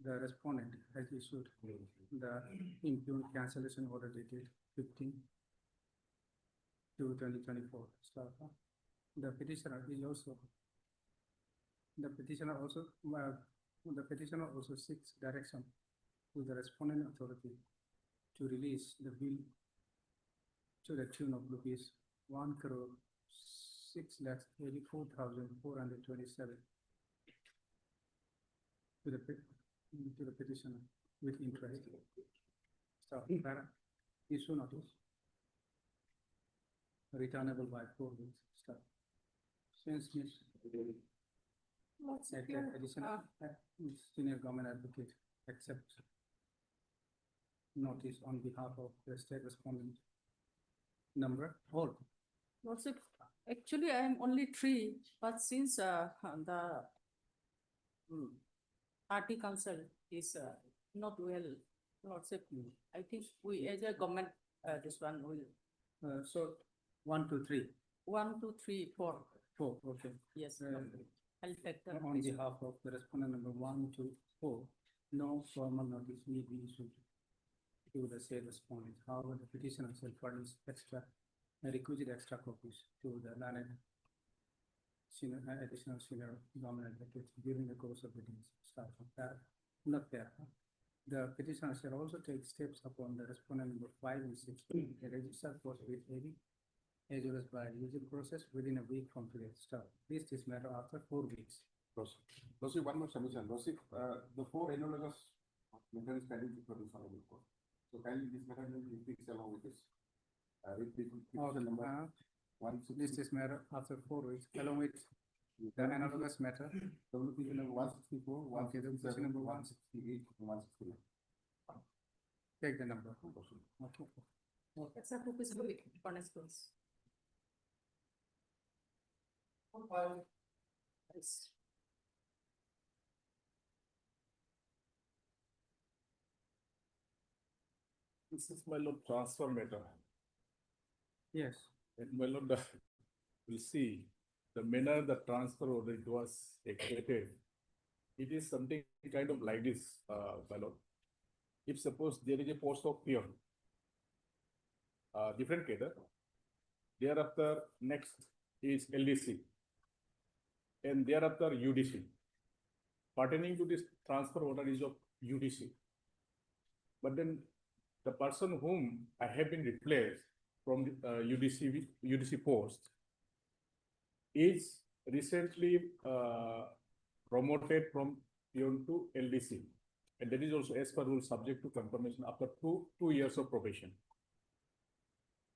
the respondent has issued the impugned cancellation order dated 15/2/2024. The petitioner is also the petitioner also seeks direction to the respondent authority to release the bill to the tune of rupees 1,06,84,427 to the petitioner with interest. Para issue notice returnable by 4 weeks. Since Ms. Additional senior government advocate accepts notice on behalf of the state respondent number, hold. Lordship, actually, I am only 3, but since the party council is not well, Lordship, I think we as a government, this one will, So 1, 2, 3, 1, 2, 3, 4, 4, okay. yes. Uh, I'll take the. On behalf of the respondent number 1, 2, 4, no formal notice may be issued to the said respondent. However, the petitioner shall furnish requisite extra copies to the learned additional senior government advocate during the course of the days. Not there. The petitioner shall also take steps upon the respondent number 5 and 6 to register post with AD as well as by usual process within a week from today's start. This is matter after 4 weeks. Lordship, one more submission. Lordship, the 4 analogous matters pending before the final court. So kindly this matter will be fixed along with this. Petition number 1. This is matter after 4 weeks along with the analogous matter. WP number 164, Okay, the petition number 168, 169. Take the number. Lordship. Okay. Extra copies will be furnished to us. Yes. This is my lord transfer matter. Yes. And my lord, we see the manner the transfer order it was executed. It is something kind of like this, my lord. If suppose there is a post of peon, different cadre, thereafter next is LDC, and thereafter UDC. Pertaining to this transfer order is of UDC. But then the person whom I have been replaced from the UDC post is recently promoted from peon to LDC. And that is also as per rule subject to confirmation after two years of probation.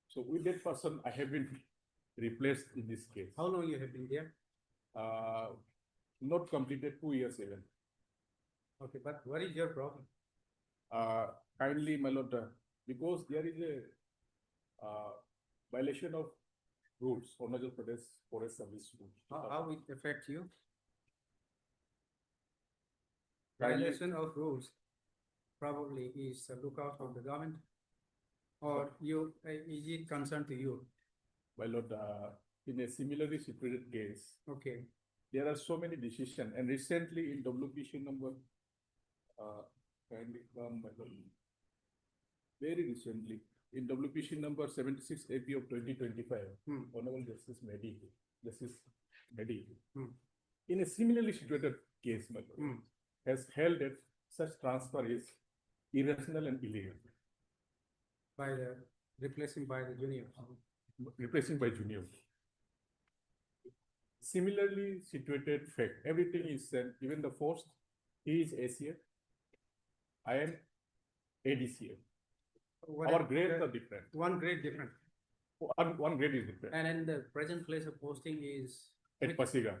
So with that person, I have been replaced in this case. How long you have been there? Not completed 2 years even. Okay, but what is your problem? Kindly, my lord, because there is a violation of rules, Arunachal Pradesh Forest Service rules. How it affect you? Kindly- Violation of rules probably is a lookout of the government, or you, is it concerned to you? My lord, in a similarly situated case, Okay, there are so many decisions, and recently in WPC number, kindly come, my lord, very recently, in WPC number 76 AP of 2025, Hmm. Honorable Justice Medi, Hmm. in a similarly situated case, my lord, Hmm. has held that such transfer is irrational and illegal, by the, replacing by the junior. replacing by junior. Similarly situated fact, everything is sent, even the post, he is ACF, I am ADCF. What Our is grades the- are different. One grade different, One grade is different. and then the present place of posting is. At which Pasiga,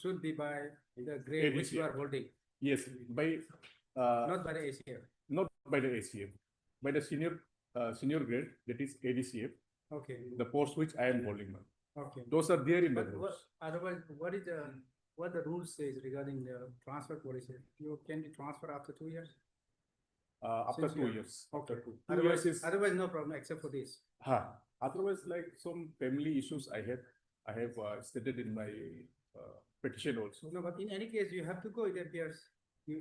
should be by the grade which you ADCF. are holding, yes, by, not by the ACF. not by the ACF, by the senior grade, that is ADCF, Okay, the post which I am holding now. okay. Those are there in the But rules. otherwise, what the rule says regarding the transfer policy? You can be transferred after 2 years? After Since 2 you are- years. Okay. After two years Otherwise, is, otherwise no problem except for this. otherwise like some family issues I have stated in my petition also. No, but in any case, you have to go, it appears,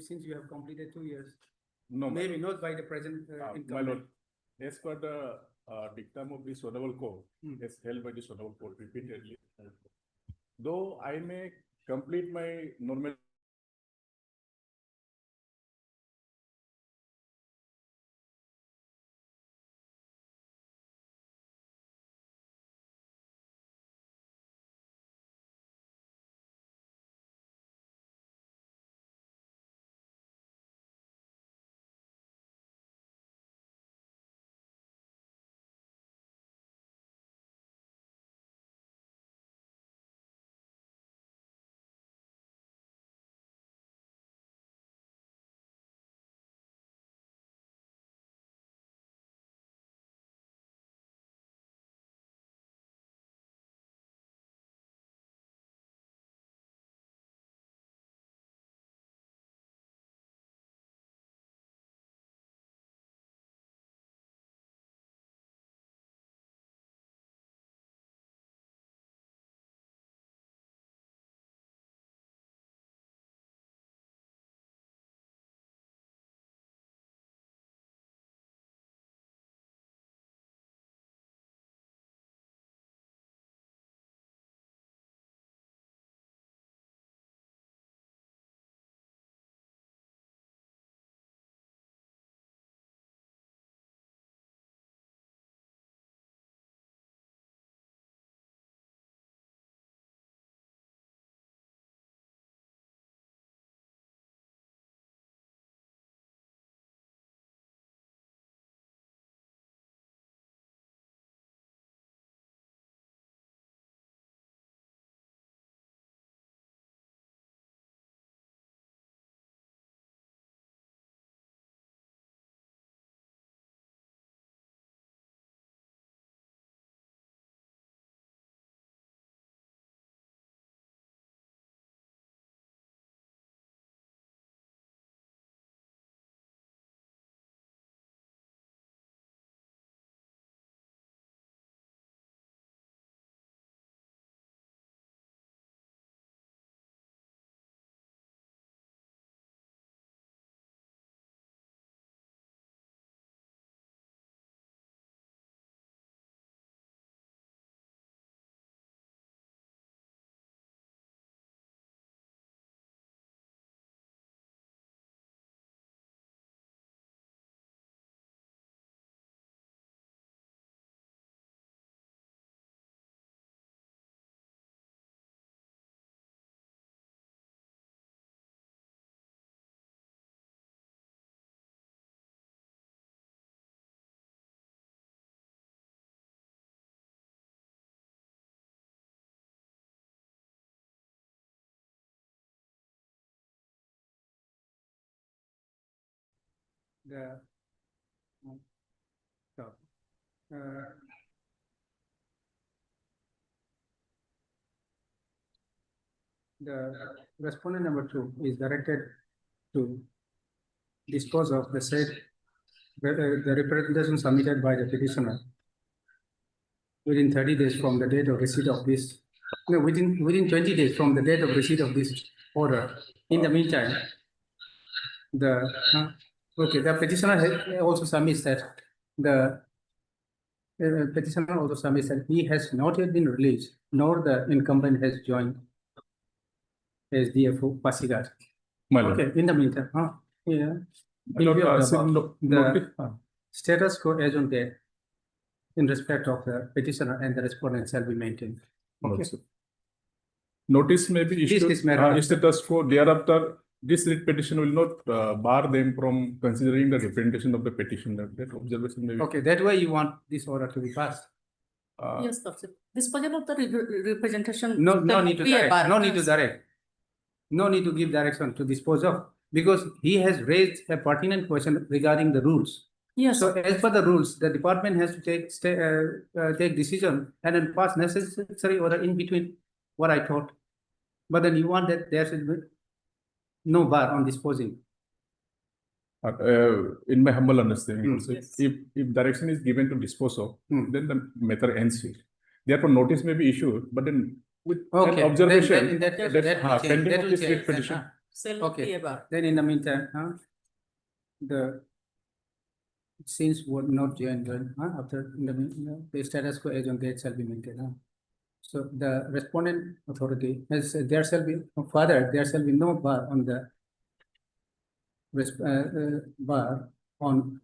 since you have completed 2 years. No, my Maybe lord. not by the present My incumbent. lord, as per the dictum of this honorable court, Hmm. as held by this honorable court repeatedly, though I may complete my normal the so, uh, the respondent number 2 is directed to dispose of the said the representation submitted by the petitioner within 30 days from the date of receipt of this, no, within 20 days from the date of receipt of this order. In the meantime, the petitioner also submits that the petitioner also submits that he has not yet been released, nor the incumbent has joined as DFO Pasigat. My lord. Okay, in the meantime, yeah. My lord, In view of since the notice- status quo as on date in respect of the petitioner and the respondent shall be maintained. Okay. Also. Notice may be This issued, is matter. status quo, thereafter, this writ petition will not bar them from considering the representation of the petitioner. That observation may be. Okay, that way you want this order to be passed. Yes, Lordship. Disposal of the representation. No need to be a direct, bar. no need to direct. No need to give direction to dispose of, because he has raised a pertinent question regarding the rules. Yes, So as per the rules, the department has to take decision and then pass necessary order in between what I thought. But then you want that there should be no bar on disposing. In my humble understanding, so Yes. if direction is given to dispose of, Hmm. then the matter ends here. Therefore, notice may be issued, but then with an Okay, observation. then in that case, that, that will change, pending that of will this change writ then, petition. Shall not Okay. be a bar. Then in the meantime, since would not join, after the status quo as on date shall be maintained. So the respondent authority has, there shall be no bar on the bar on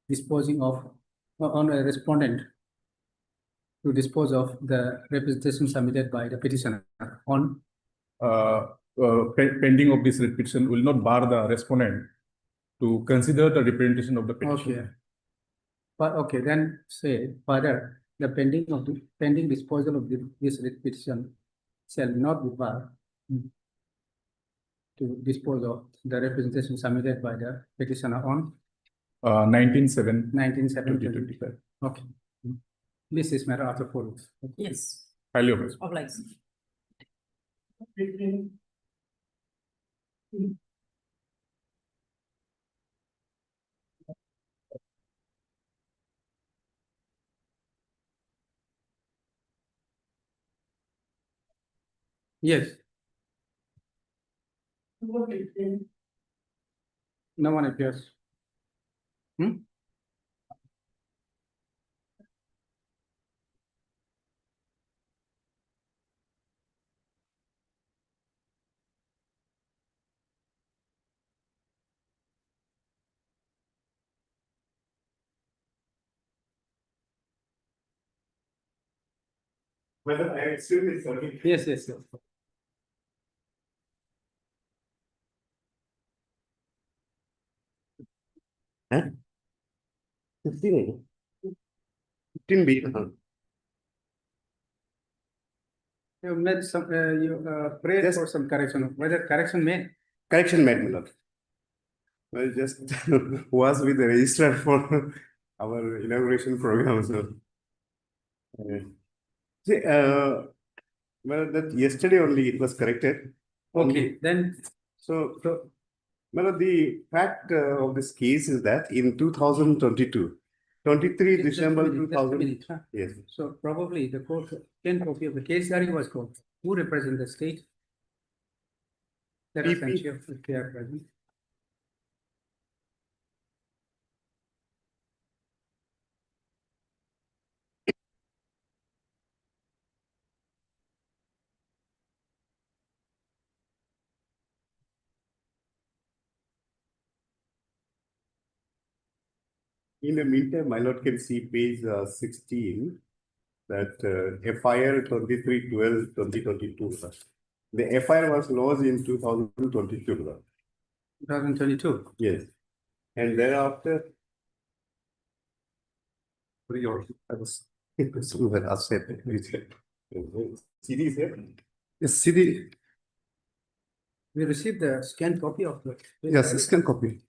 disposing of, on a respondent to dispose of the representation submitted by the petitioner on. Pending of this writ petition will not bar the respondent to consider the representation of the Okay. petitioner. But okay, then say further, the pending disposal of this writ petition shall not be barred to dispose of the representation submitted by the petitioner on 19/7, 19/7/2025. 2025. Okay. This is matter after 4 weeks. Yes, Highly obliged. obliged. Yes. No one appears. Whether I extremely sorry. Yes. Fifteen B. You made some, prayed Yes. for some correction, whether correction made. Correction made, my lord. Well, just was with the registrar for our inauguration program, so. See, well, that yesterday only it was corrected. Okay, then, So, well, the fact of this case is that in 2022, 23 just a December minute, just a 2000, minute, yes, So probably the court, 10 copy of the case diary was called. Who represents the state? Let us PP. ensure if they are present. in the meantime, my lord can see page 16, that FIR 23/12/2022. Sir. The FIR was lodged in 2022. Sir. 2022. Yes. And thereafter. I was. CD is here? Yes, CD, We received the scanned copy of the. yes, scan copy.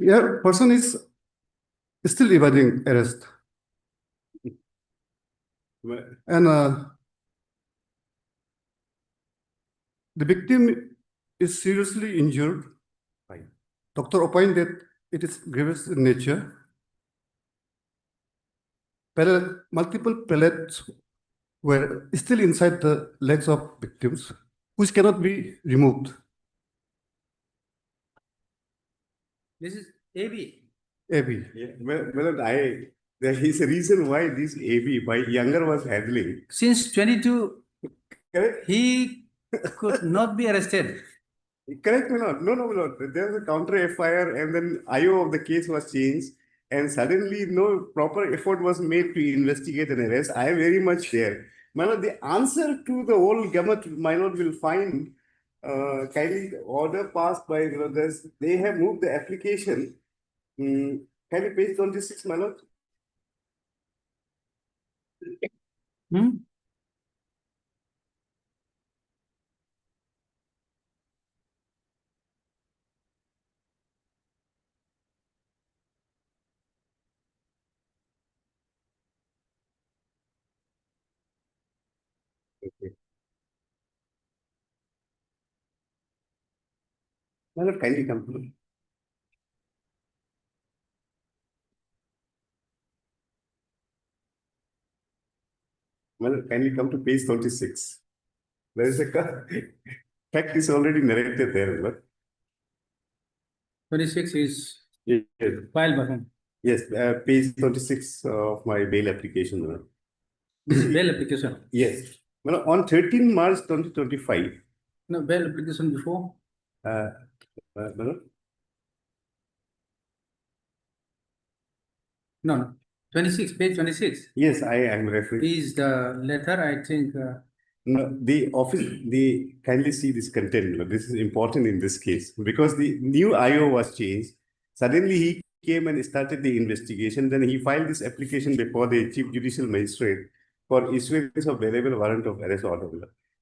Yeah, person is still evading arrest. Well, And the victim is seriously injured. Fine. Doctor opined that it is grievous in nature. Multiple pellets were still inside the legs of victims, which cannot be removed. This is AB. AB. yeah, well, there is a reason why this AB, my younger was handling. Since 22, Correct? he could not be arrested. Correct, my lord. No, my lord. There was a counter FIR and then IO of the case was changed. And suddenly no proper effort was made to investigate an arrest. I am very much there. My lord, the answer to the whole gamut, my lord, will find kindly the order passed by this. They have moved the application. Kindly page 26, my lord. Hmm? Okay. My lord, kindly come to me. My lord, kindly come to page 26. There is a fact is already narrated there, but 26 is yes, filed by whom? yes, page 26 of my bail application. My lord. This is bail application. Yes. Well, on 13 March 2025, No, bail application before. well, No, 26, page 26 yes, I am referring. is the letter, I think. No, the office, they kindly see this content. This is important in this case because the new IO was changed. Suddenly he came and started the investigation. Then he filed this application before the Chief Judicial Magistrate for issuance of variable warrant of arrest order.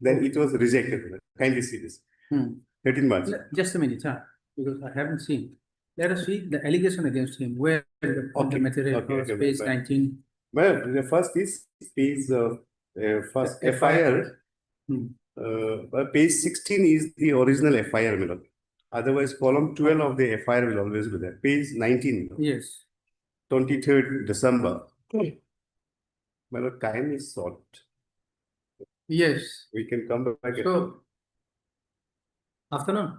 Then it was rejected. Kindly see this. 13 March. Just a minute, because I haven't seen. Let us see the allegation against him, where the material okay, was, okay, page well, 19. Well, the first is page first FIR. Page 16 is the original FIR, my lord. Otherwise, column 12 of the FIR will always be there. Page 19, Yes. 23rd December. My lord, time is short. Yes. We can come back So, afternoon,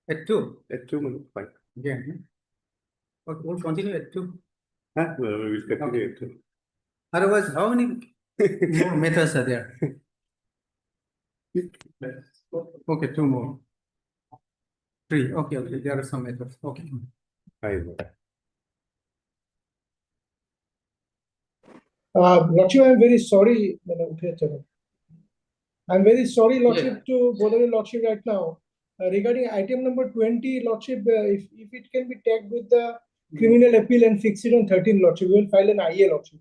at 2. at 2 minutes. Fine. Again. Okay, we'll continue at 2. Well, we will continue at 2. Otherwise, how many more methods are there? Okay, 2 more. 3. Okay, there are some methods. Okay. Lordship, I'm very sorry. I'm very sorry, Lordship, to bother your Lordship right now. Regarding item number 20, Lordship, if it can be tagged with the criminal appeal and fix it on 13, Lordship, we will file an IA, Lordship.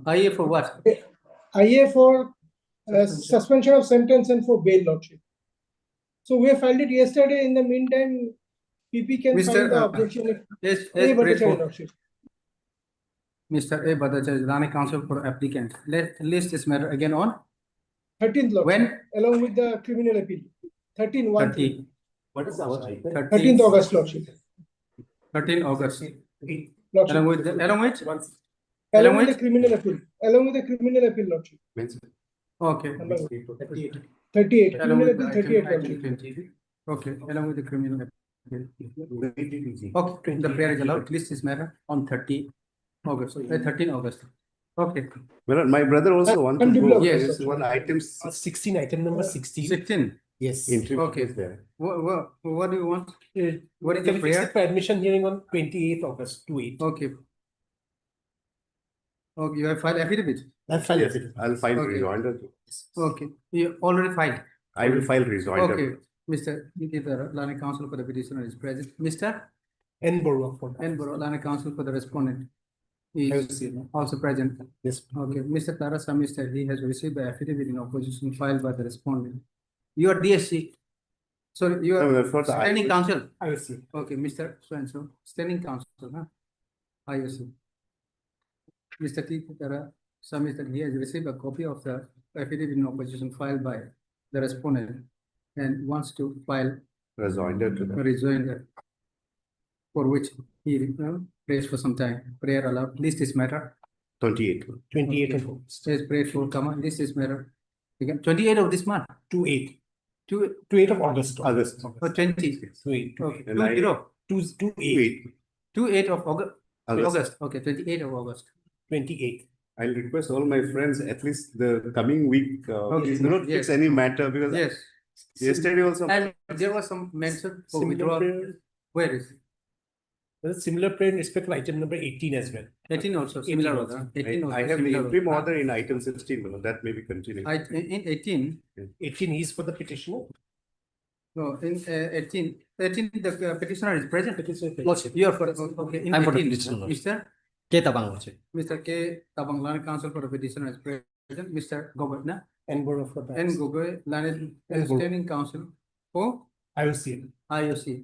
IA for what? IA for suspension of sentence and for bail, Lordship. So we have filed it yesterday. In the meantime, PP can file the objection. Lordship. Mr. A. Bhattacharya, Rani Counsel for applicant. Let's list this matter again on 13th, Lordship. when? Along with the criminal appeal. 13/1. What is our 13th August, Lordship. 13 August. Lordship. Along with Along with the criminal appeal. Along with the criminal appeal, Lordship. Okay. 38. Along Criminal with appeal, item 38, item Lordship. 20. Okay, along with the criminal appeal. Okay, the prayer is allowed. List this matter on 30 August, 13 August. Okay. Well, my brother also wants to Undeveloped. go. Yes. There is one item 16, item number 16. 16. Yes. entry Okay. is there. What do you want? What is Can the we fix prayer? it for admission hearing on 28th August to 8? Okay. Okay, you have filed affidavit? I'll file Yes, it. I'll file Okay. rejoinder. Okay, you already filed. I will file rejoinder. Okay, Mr. Nikita, Lana Counsel for the petitioner is present. Mr. N. Borwa for N. Boro, Lana Counsel for the respondent is also present. Yes. Okay, Mr. Tarasamy said he has received the affidavit in opposition filed by the respondent. You are DSC. Sorry, you No, are no, for the standing counsel. I will see. Okay, Mr. So-and-so, standing counsel, huh? IOC. Mr. T. Tara submits that he has received a copy of the affidavit in opposition filed by the respondent and wants to file rejoinder to a the rejoinder for which he prays for some time. Prayer allowed. List is matter. 28. 28 of Says prayed for, comma, this is matter. Again, 28 of this month. 28. 28 of August. August. or 20. 28. Okay, And I- 20. 28. 28 of August. August. August. Okay, 28 of August. 28. I'll request all my friends, at least the coming week, Okay, do not fix yes. any matter because Yes. yesterday also. And there was some mention for Similar withdrawal. prayer, Where is it? there's a similar prayer in respect to item number 18 as well. 18 also, similar also. order. I 18 also I have the similar interim order. order in item 16, that may be continued. In 18, 18 is for the petitioner. no, in 18, the petitioner is present. Lordship. You are for, okay. In I'm for the 18, petitioner, Lordship. Mr. K. Tabang Lordship. Mr. K. Tabang, Learned Counsel for the petitioner is present. Mr. Gogoi, na? And Board of the N. Gogoi, Learned And Gogoi. Standing Counsel for I will see. IOC.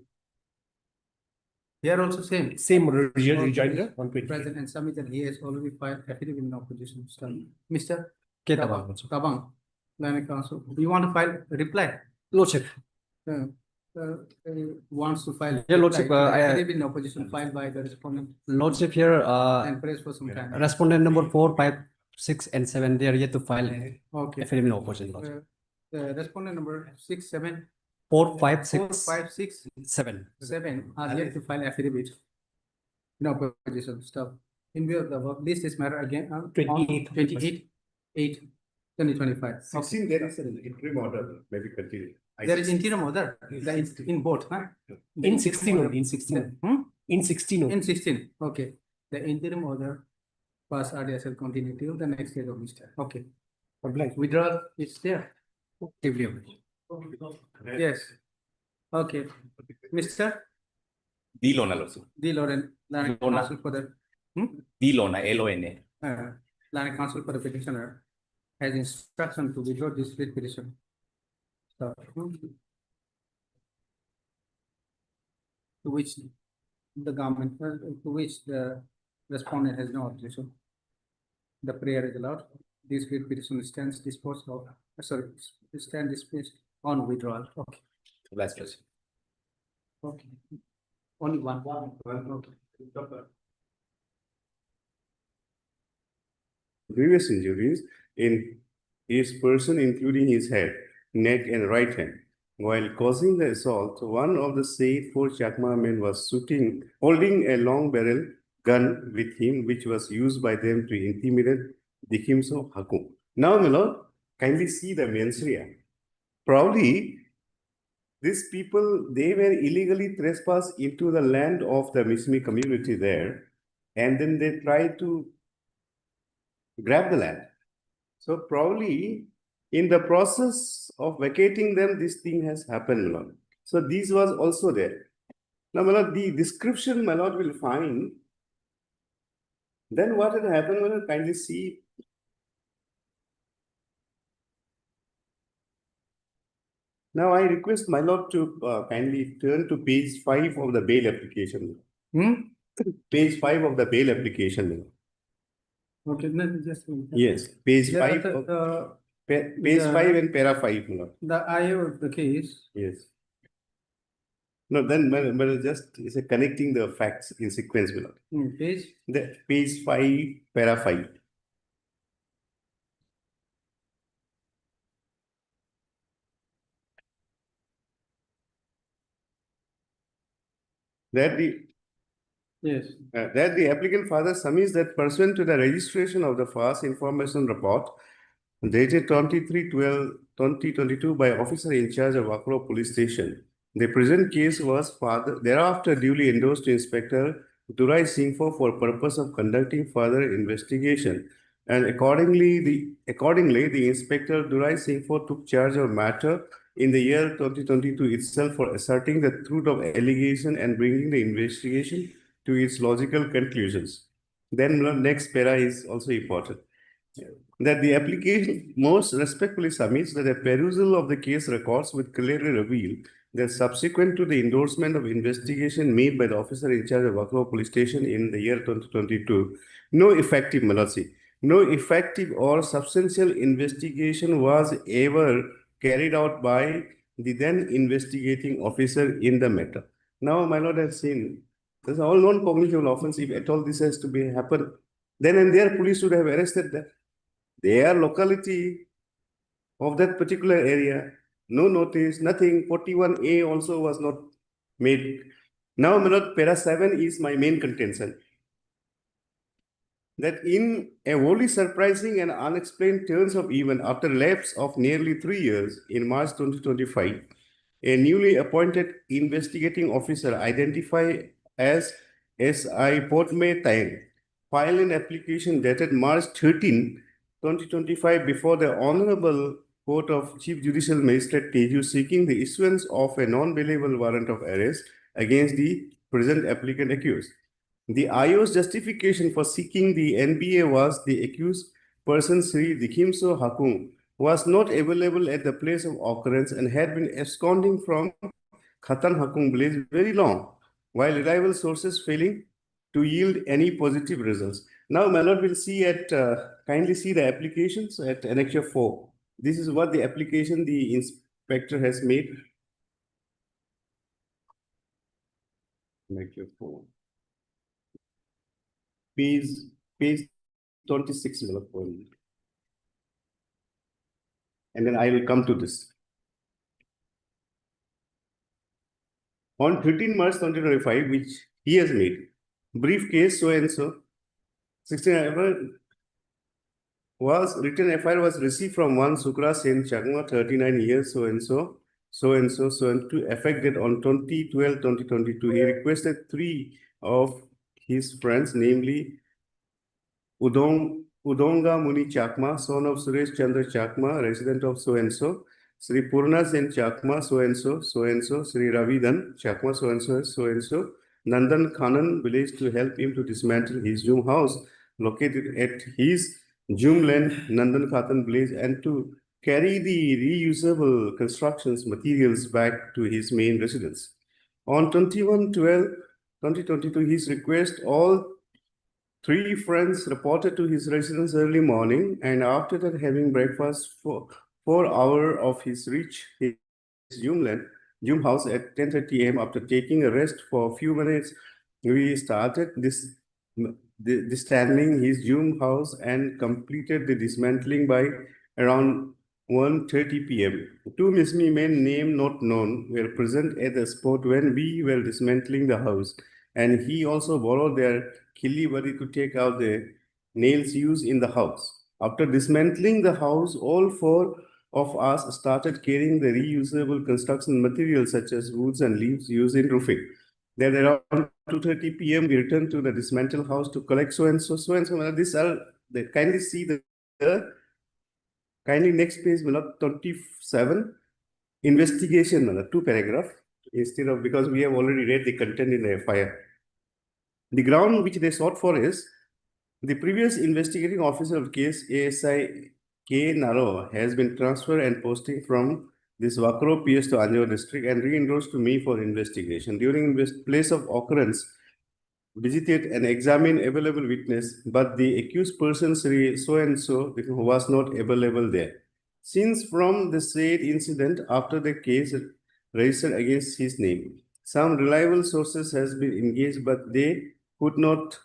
Here also same. Same rejoinder on 20. Present and submitted, he has already filed affidavit in opposition. Mr. K. Tabang, Tabang, Learned Counsel, you want to file reply? Lordship. uh, wants to file. Yeah, Lordship, I- affidavit in opposition filed by the respondent Lordship here, and prays for some time. respondent number 4, 5, 6, and 7, they are yet to file Okay. affidavit in opposition. Lordship. The respondent number 6, 7, 4, 5, 4, 6, 5, 6, 7. 7 are yet to file affidavit in opposition stuff. In view of the work, this is matter again. 28. 28, 8, 2025. 16, there is an interim order, maybe continued. There is interim order, in both, huh? In 16 only, in 16. In 16 only. In 16, okay. The interim order pass RDS will continue till the next day of Mr. Okay. Withdrawal is there. Yes. Okay. Mr. The Lona also. The Lawrence, Learned Lona. Counsel for the, The Lona, LONA. Learned Counsel for the petitioner has instruction to withdraw this writ petition. So, to which the government, to which the respondent has no objection. The prayer is allowed. This writ petition stands disposed of, stand disposed on withdrawal. Okay. Last question. Okay. Only one. Okay. Previous injuries in his person, including his head, neck, and right hand. While causing the assault, one of the said 4 Chakma men was holding a long barrel gun with him, which was used by them to intimidate the Hims of Hakum. Now, my lord, kindly see the mens rea. Probably, these people, they were illegally trespassed into the land of the Mismi community there, and then they tried to grab the land. So probably in the process of vacating them, this thing has happened, my lord. So this was also there. Now, my lord, the description, my lord, will find. Then what had happened, my lord, kindly see. Now I request my lord to kindly turn to page 5 of the bail application. Page 5 of the bail application. Okay, no, just. Yes, page Yeah, 5. Page 5 and para 5. my lord. The IO of the case. Yes. No, then but just is a connecting the facts in sequence, my lord. Page. The page 5, para 5. That the Yes. that the applicant father submits that pursuant to the registration of the first information report dated 23/12/2022 by officer in charge of Akro Police Station. The present case was thereafter duly endorsed to Inspector Durai Singfo for purpose of conducting further investigation. And accordingly, the Inspector Durai Singfo took charge of matter in the year 2022 itself for asserting the truth of allegation and bringing the investigation to its logical conclusions. Then next para is also important. That the application most respectfully submits that a perusal of the case records would clearly reveal that subsequent to the endorsement of investigation made by the officer in charge of Wakro Police Station in the year 2022, no effective or substantial investigation was ever carried out by the then investigating officer in the matter. Now, my lord, has seen this is all non-cognizable offense. If at all this has to be happen, then and there police should have arrested them. Their locality of that particular area, no notice, nothing. 41A also was not made. Now, my lord, para 7 is my main contention. That in a wholly surprising and unexplained turns of event, after lapse of nearly 3 years, in March 2025, a newly appointed investigating officer identified as S.I. Potme Tang filed an application dated March 13, 2025 before the Honorable Court of Chief Judicial Magistrate Teju seeking the issuance of a non-bailable warrant of arrest against the present applicant accused. The IO's justification for seeking the NBA was the accused person Sri Dikhimso Hakung was not available at the place of occurrence and had been absconding from Khatan Hakung village very long, while reliable sources failing to yield any positive results. Now, my lord will see at, kindly see the applications at Annexure 4. This is what the application the inspector has made. Annexure 4. Page 26, my lord. And then I will come to this. On 13 March 2025, which he has made, briefcase so and so, 16 was written FIR was received from one Sukra Sen Chakma, 39 years, so and to effect that on 20/12/2022, he requested 3 of his friends, namely Udonga Muni Chakma, son of Suresh Chandra Chakma, resident of so and so, Sri Purna Sen Chakma, so and so, Sri Ravidan Chakma, so and so, Nandan Khanan village to help him to dismantle his Jum house located at his Jum land, Nandan Khatan village, and to carry the reusable constructions materials back to his main residence. On 21/12/2022, his request, all 3 friends reported to his residence early morning, and after that, having breakfast for 4 hours of his reach his Jum house at 10:30 a.m. After taking a rest for a few minutes, we started dismantling his Jum house and completed the dismantling by around 1:30 p.m. 2 Mismi men, name not known, were present at the spot when we were dismantling the house, and he also borrowed their killi to take out the nails used in the house. After dismantling the house, all 4 of us started carrying the reusable construction materials such as woods and leaves used in roofing. Then around 2:30 p.m. we returned to the dismantled house to collect so and so. These are the kindly see the kindly next page, 27 investigation, 2 paragraph instead of, because we have already read the content in the FIR. The ground which they sought for is the previous investigating officer of the case, ASI K. Naro, has been transferred and posting from this Wakro PS to Anjava district and re-endorsed to me for investigation. During place of occurrence, visited and examined available witness, but the accused person, Sri so and so, was not available there. Since from the said incident, after the case registered against his name, some reliable sources has been engaged, but they could not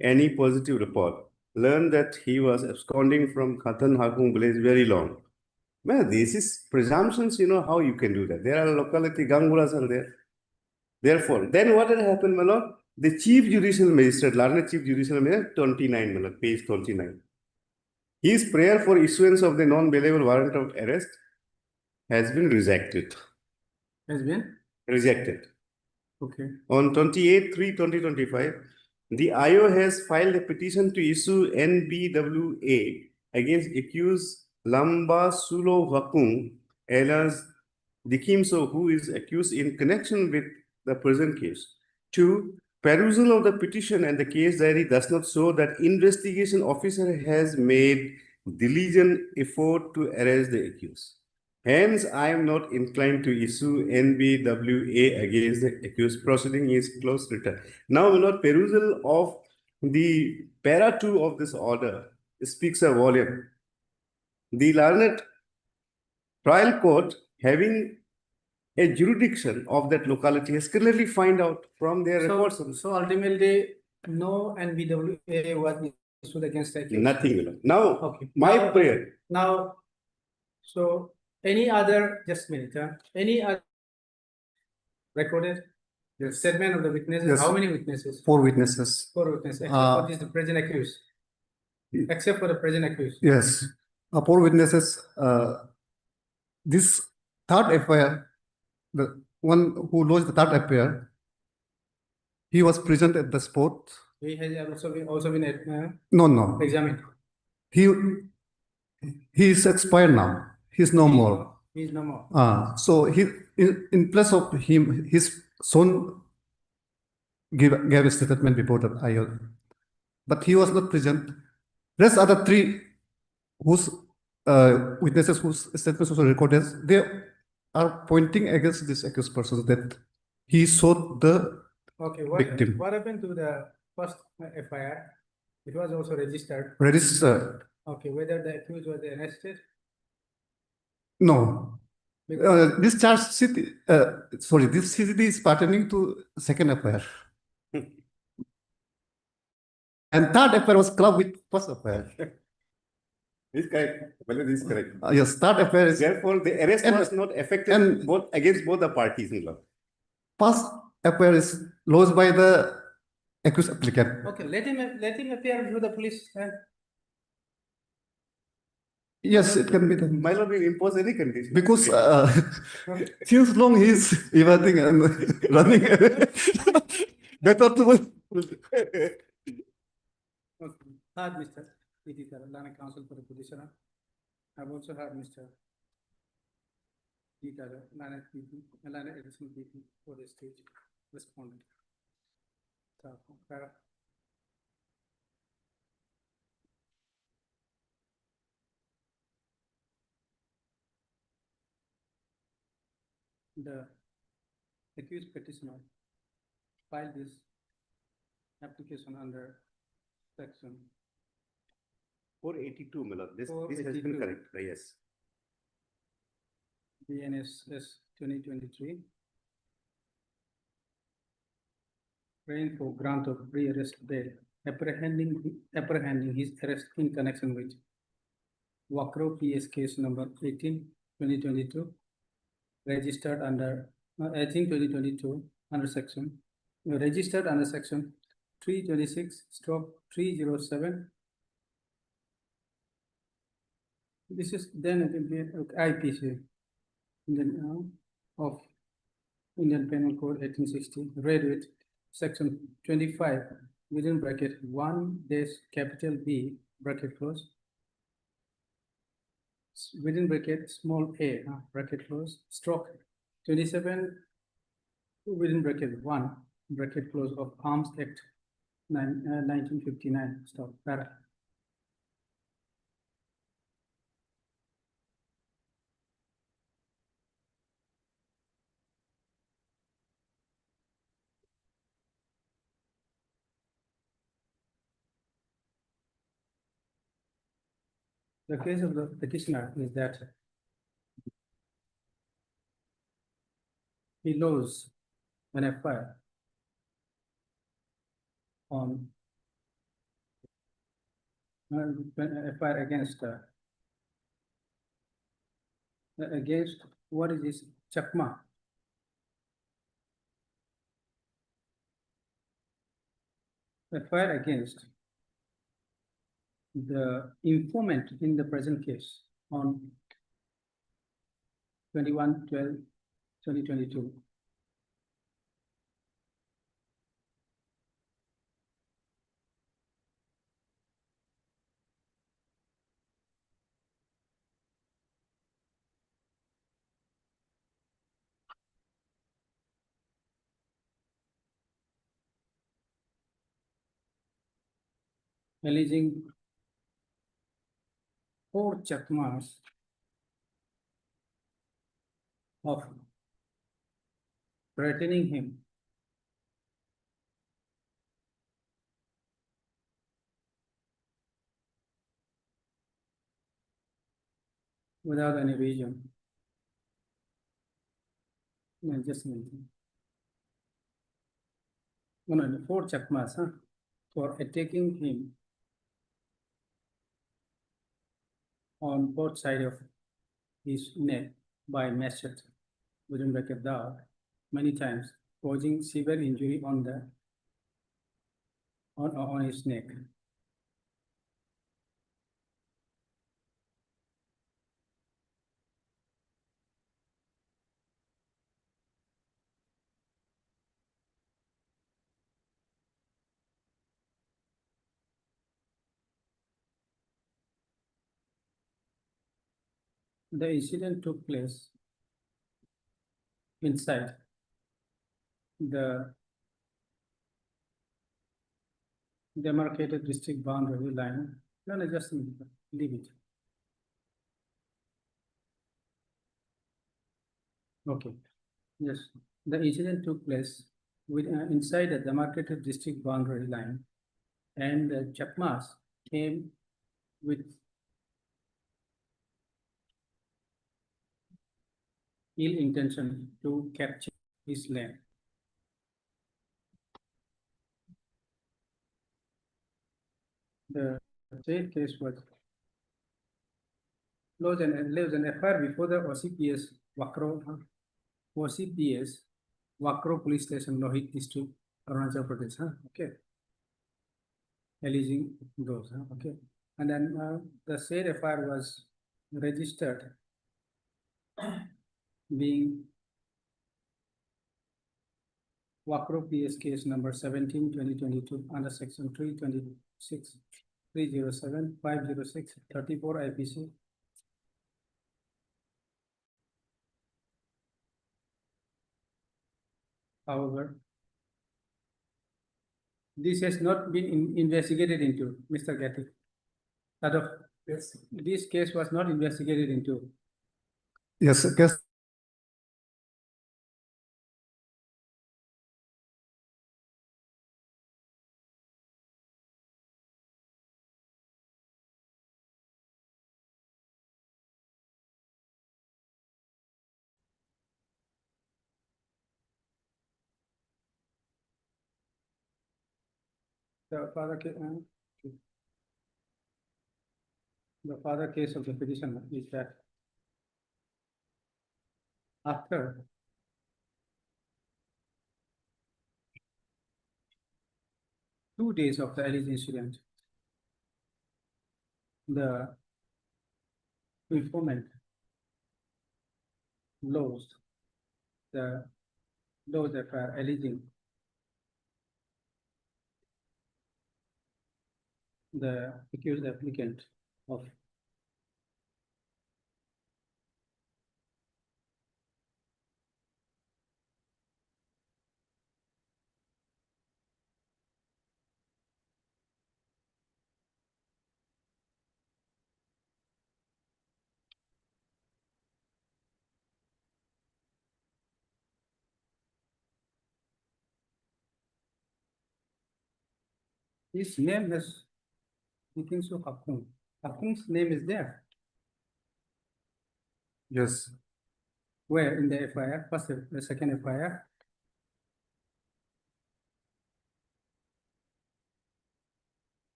any positive report. Learned that he was absconding from Khatan Hakung village very long. Man, this is presumptions, you know how you can do that. There are locality, Ganguras are there. Therefore, then what had happened, my lord? The Chief Judicial Magistrate, Larne Chief Judicial Magistrate, 29, my lord, page 29. His prayer for issuance of the non-bailable warrant of arrest has been rejected. Has been Rejected. okay. On 28/3/2025, the IO has filed a petition to issue NBWA against accused Lamba Sulo Wakung, alias Dikhimso, who is accused in connection with the present case. 2. Perusal of the petition and the case diary does not show that investigation officer has made diligent effort to arrest the accused. Hence, I am not inclined to issue NBWA against the accused. Proceeding is closed written. Now, my lord, perusal of the para 2 of this order speaks a volume. The learned trial court, having a jurisdiction of that locality, has clearly find out from their reports. So ultimately, no NBWA was issued against the accused. Nothing, my lord. Now, Okay. my Now- prayer. Now, so any other, just a minute, any other recorded, the statement of the witnesses, Yes. how many witnesses? 4 witnesses. 4 witnesses, except Uh, for this, the present accused. Except for the present accused. Yes, 4 witnesses. This third FIR, the one who lodged the third FIR, he was present at the spot. He has also been No. examined. He is expired now. He's no more. He is no more. So he in place of him, his son gave a statement before the IO, but he was not present. Rest other 3 whose witnesses whose statements also recorded, they are pointing against this accused person that he shot the Okay, what victim. happened to the first FIR? It was also registered. Registered. Okay, whether the accused was arrested? No. This charge sheet, this CCD is pertaining to second FIR. And third FIR was clubbed with first FIR. This is correct. Well, this is correct. Yes, third FIR is Therefore, the arrest And- was not effective and- both against both the parties, my lord. first FIR is lodged by the accused applicant. Okay, let him appear before the police. Yes, it can be done. My lord will impose any condition. Because since long he's evading and running away. Better to Okay. Heard Mr. P.T. Telangana Council for the petitioner. I've also heard Mr. P. Telangana PP, Telangana additional PP for the stage respondent. So, the accused petitioner filed this application under section 482, my lord. This has 482. been correct, yes. BNSS 2023. Praying for grant of pre-arrest bail, apprehending his arrest in connection with Wakro PS case number 18/2022, registered under 18/2022 under section, registered under section 326/307. This is then it will be IPC of Indian Penal Code 1860, read with section 25 within bracket 1 B bracket close, within bracket small a bracket close, stroke 27 within bracket 1 bracket close of Arms Act 1959 stop para. The case of the petitioner is that he loses an FIR on FIR against what is this Chakma. FIR against the informant in the present case on 21/12/2022. Alleging 4 Chakmas of threatening him without any reason. No, just a minute. No, 4 chakmas, for attacking him on both sides of his neck by machete within bracket dao many times, causing severe injury on his neck. The incident took place inside the demarcated district boundary line. No, just leave it. Okay, yes, the incident took place inside the demarcated district boundary line, and the Chakmas came with ill intention to capture his land. The said case was closed and FIR before the OCPS Wakro Police Station, Lohit District, Arunachal Pradesh. Okay, alleging those. Okay, and then the said FIR was registered, being Wakro PS case number 17/2022 under section 326, 307, 506, 34 IPC. However, this has not been investigated into, Mr. Gatti. Yes. This case was not investigated into. Yes, case The father case of the petitioner is that after two days of the alleged incident, the informant lost those that are alleging the accused applicant of his name is, I think so, Hakun. Hakun's name is there. yes. Where in the FIR? First, the second FIR.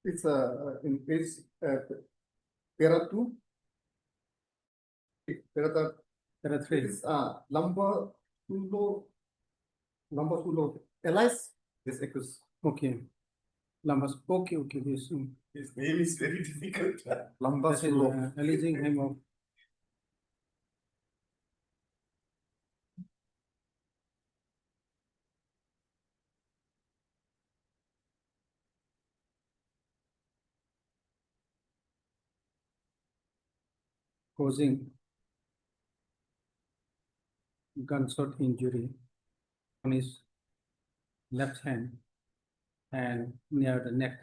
It's in page para 2. Para There are 3. is Lamba Sulo. Elias is accused. Okay. Lambas. Okay. This His name is very difficult. Lamba that is, Sulo. alleging him of causing gunshot injury on his left hand and near the neck.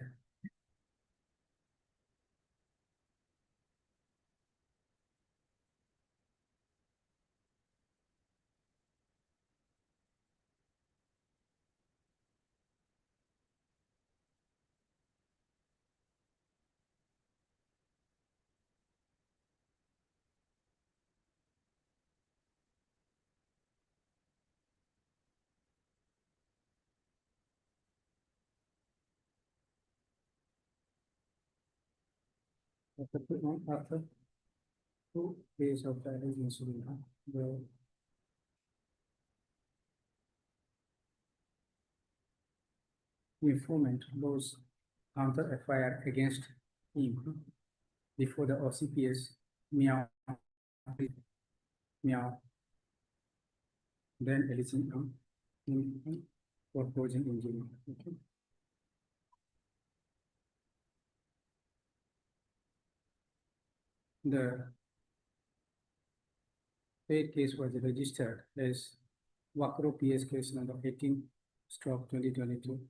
After 2 days of the incident, the informant was counter FIR against him before the OCPS meow then Ellison for causing injury. Okay. The paid case was registered as Wakro PS case number 18/2022,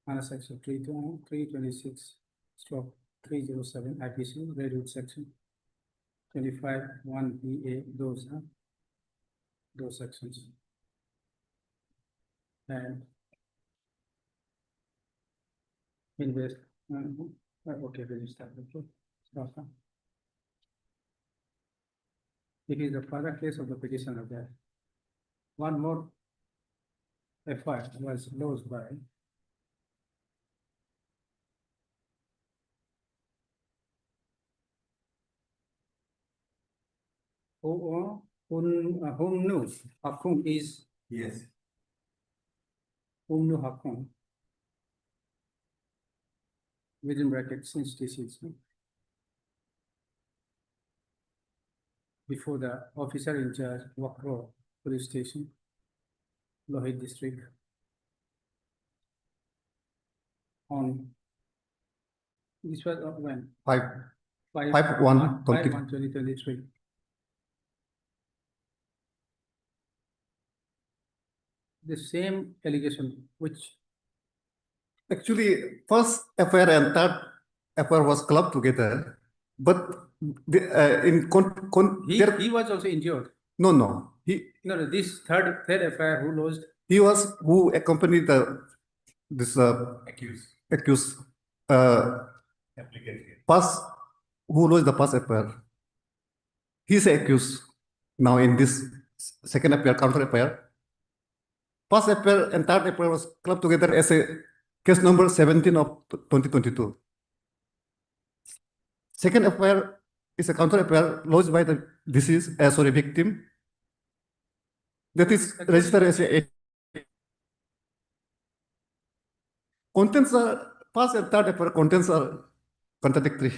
under section 326/307 IPC, Redwood section 25(1)BA, those sections. And invest, okay, registered. Okay. Stop. It is the further case of the petitioner that one more FIR was lodged by Humnu Hakum is Yes. Humnu Hakum within bracket since this is before the officer in charge Wakro police station, Lohit district, on this was when 5/1/2023. The same allegation which Actually, first FIR and third FIR was clubbed together, but he was also injured. no, No, this third FIR who lodged. he was who accompanied this accused pass who lodged the pass FIR. He's accused now in this second FIR, counter FIR. Pass FIR and third FIR was clubbed together as a case number 17 of 2022. Second FIR is a counter FIR lodged by the deceased, victim. That is registered as a contents are pass and third FIR contents are contradictory.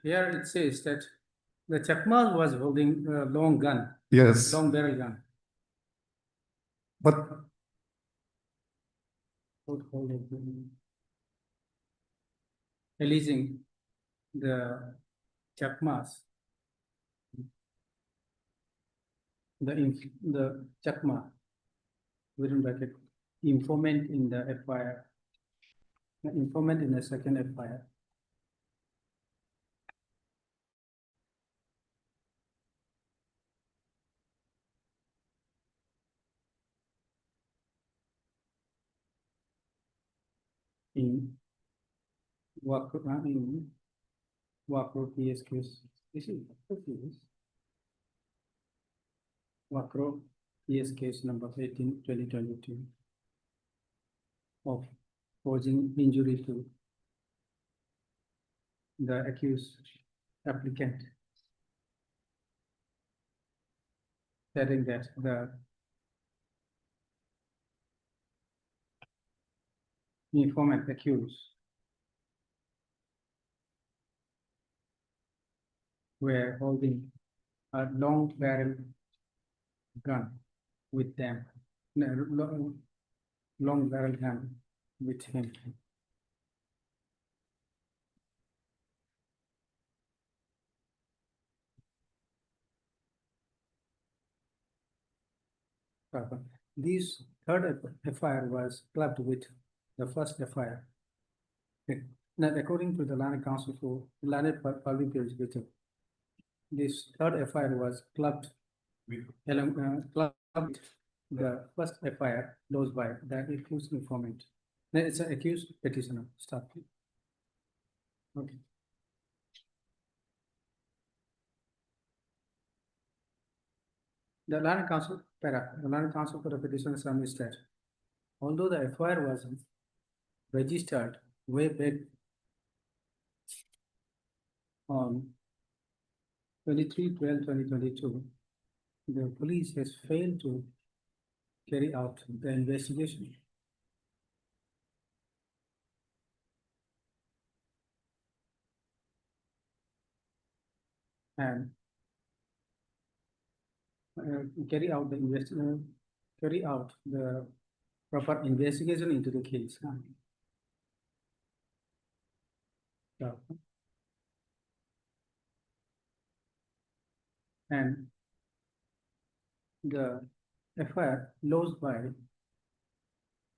Here it says that the Chakmal was holding a long gun, Yes, long barrel gun. but Releasing the Chakmas, the Chakma within bracket informant in the FIR, the informant in the second FIR. In Wakro PS case, this is Wakro PS case number 18/2022 of causing injury to the accused applicant, stating that the informant accused were holding a long barrel gun with them, long barrel gun with him. This third FIR was clubbed with the first FIR. Now, according to the Land Council for Land Public Education, this third FIR was clubbed with the first FIR lodged by the accused informant. Then it's an accused petitioner. Start. Okay. The Land Council for the petitioner submits that although the FIR was registered way back on 23/12/2022, the police has failed to carry out the investigation. And carry out the proper investigation into the case. Yeah. And the FIR lodged by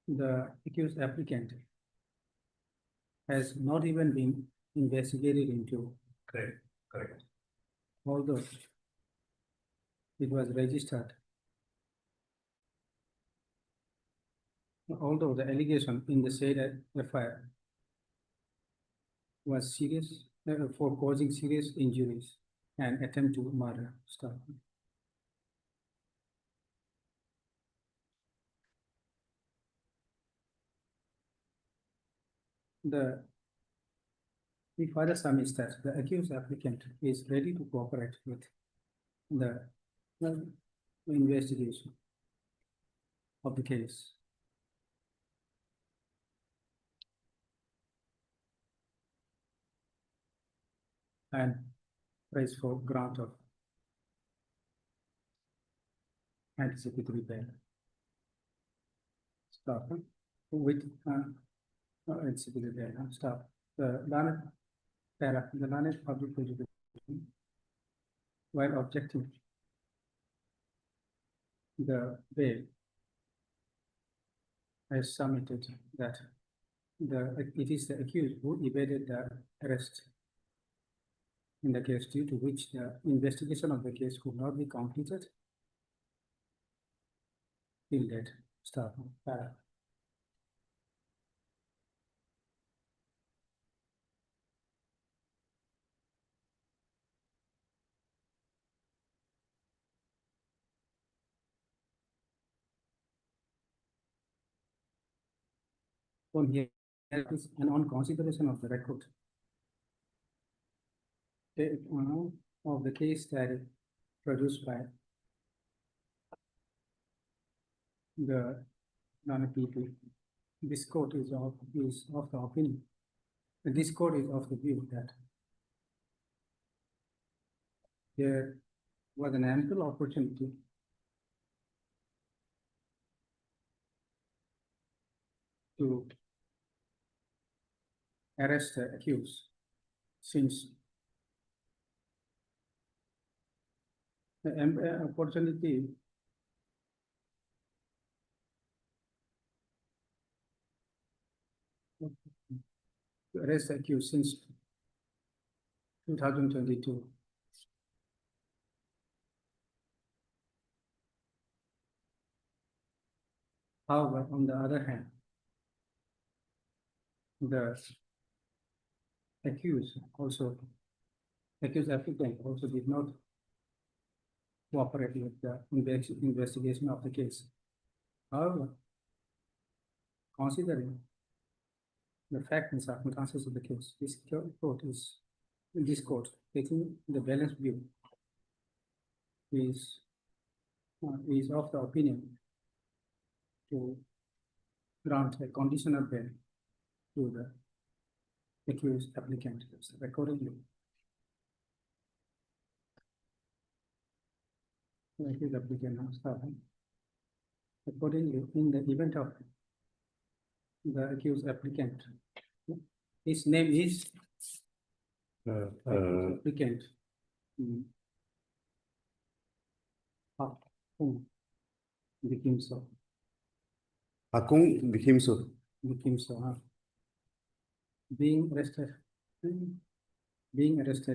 the accused applicant has not even been investigated into. Correct. Although it was registered. Although the allegation in the said FIR was serious for causing serious injuries and attempt to murder stuff. We further submit that the accused applicant is ready to cooperate with the investigation of the case. And praise for grant of anticipatory bail. Stop with anticipatory bail. Stop. The learned public education, while objecting the bail, has submitted that it is the accused who evaded the arrest in the case, due to which the investigation of the case could not be completed till date. Stop. On here and on consideration of the record of the case that is produced by the non-people, this court is of the opinion. This court is of the view that there was an ample opportunity to arrest the accused, since the opportunity to arrest the accused since 2022. However, on the other hand, the accused applicant also did not cooperate with the investigation of the case. However, considering the fact and circumstances of the case, this court taking the balanced view is of the opinion to grant a conditional bail to the accused applicant. Accordingly, the accused applicant accordingly, in the event of the accused applicant, his name is applicant Akung Dikimso. Being arrested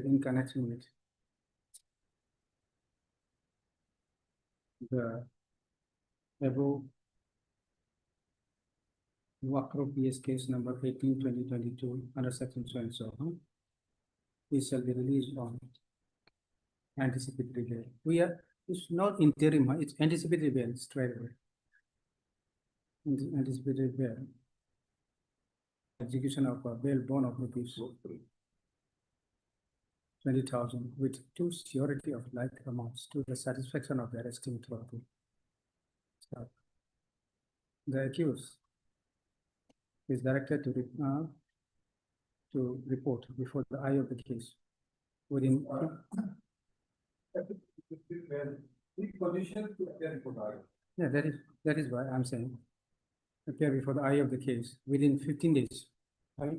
in connection with the above Wakro PS case number 18/2022 under section so and so. We shall be released on anticipatory bail. It's not interim, it's anticipatory bail straight away. Anticipatory bail. Execution of a bail bond of rupees 20,000 with two surety of like amounts to the satisfaction of the arresting authority. So, the accused is directed to report before the eye of the case within. Yeah, that is why I'm saying appear before the eye of the case within 15 days, right,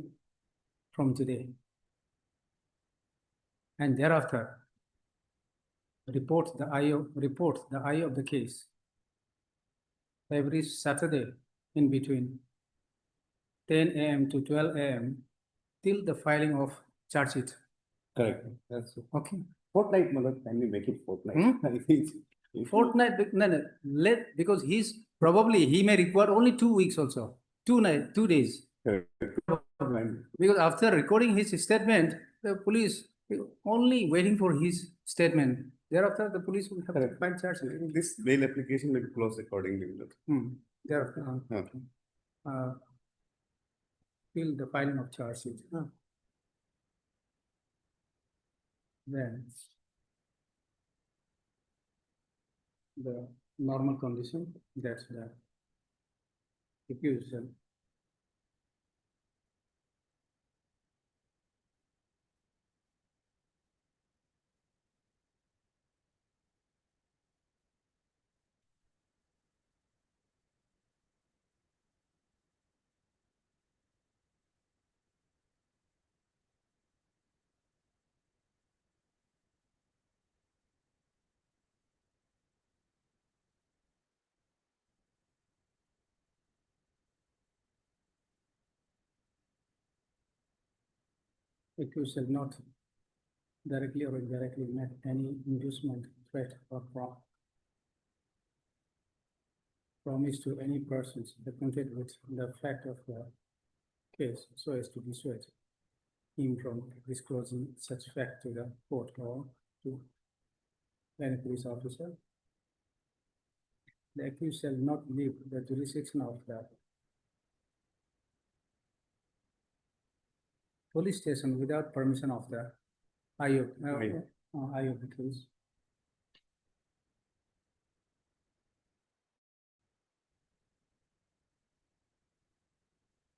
from today. And thereafter, report the eye of the case every Saturday in between 10 a.m. to 12 a.m. till the filing of charge sheet. Correct. That's Okay. fortnight, Malad. Can we make it fortnight? Hmm? I think Fortnight, no, because he may require only 2 weeks also, 2 days. Correct. Because after recording his statement, the police only waiting for his statement. Thereafter, the police will have to Correct. file charge sheet. This bail application may be closed accordingly. Malad. Thereafter, Okay. till the filing of charge sheet. Then the normal condition, that's the accused. Accused shall not directly or indirectly make any inducement, threat, or promise to any persons acquainted with the fact of the case so as to dissuade him from disclosing such fact to the court or to any police officer. The accused shall not leave the jurisdiction of the police station without permission of the eye of the case.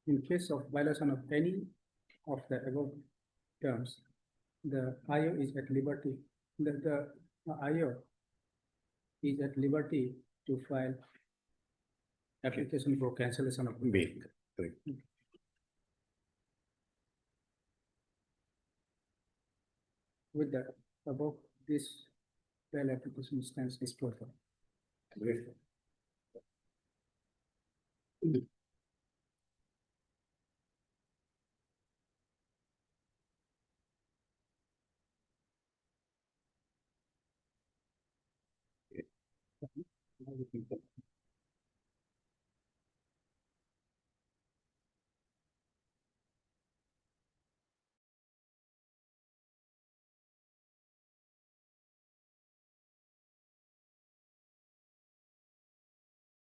In case of violation of any of the above terms, the IO is at liberty, the IO is at liberty to file application for cancellation of Bail. Correct. With the above, this bail application stands disposed of. Great.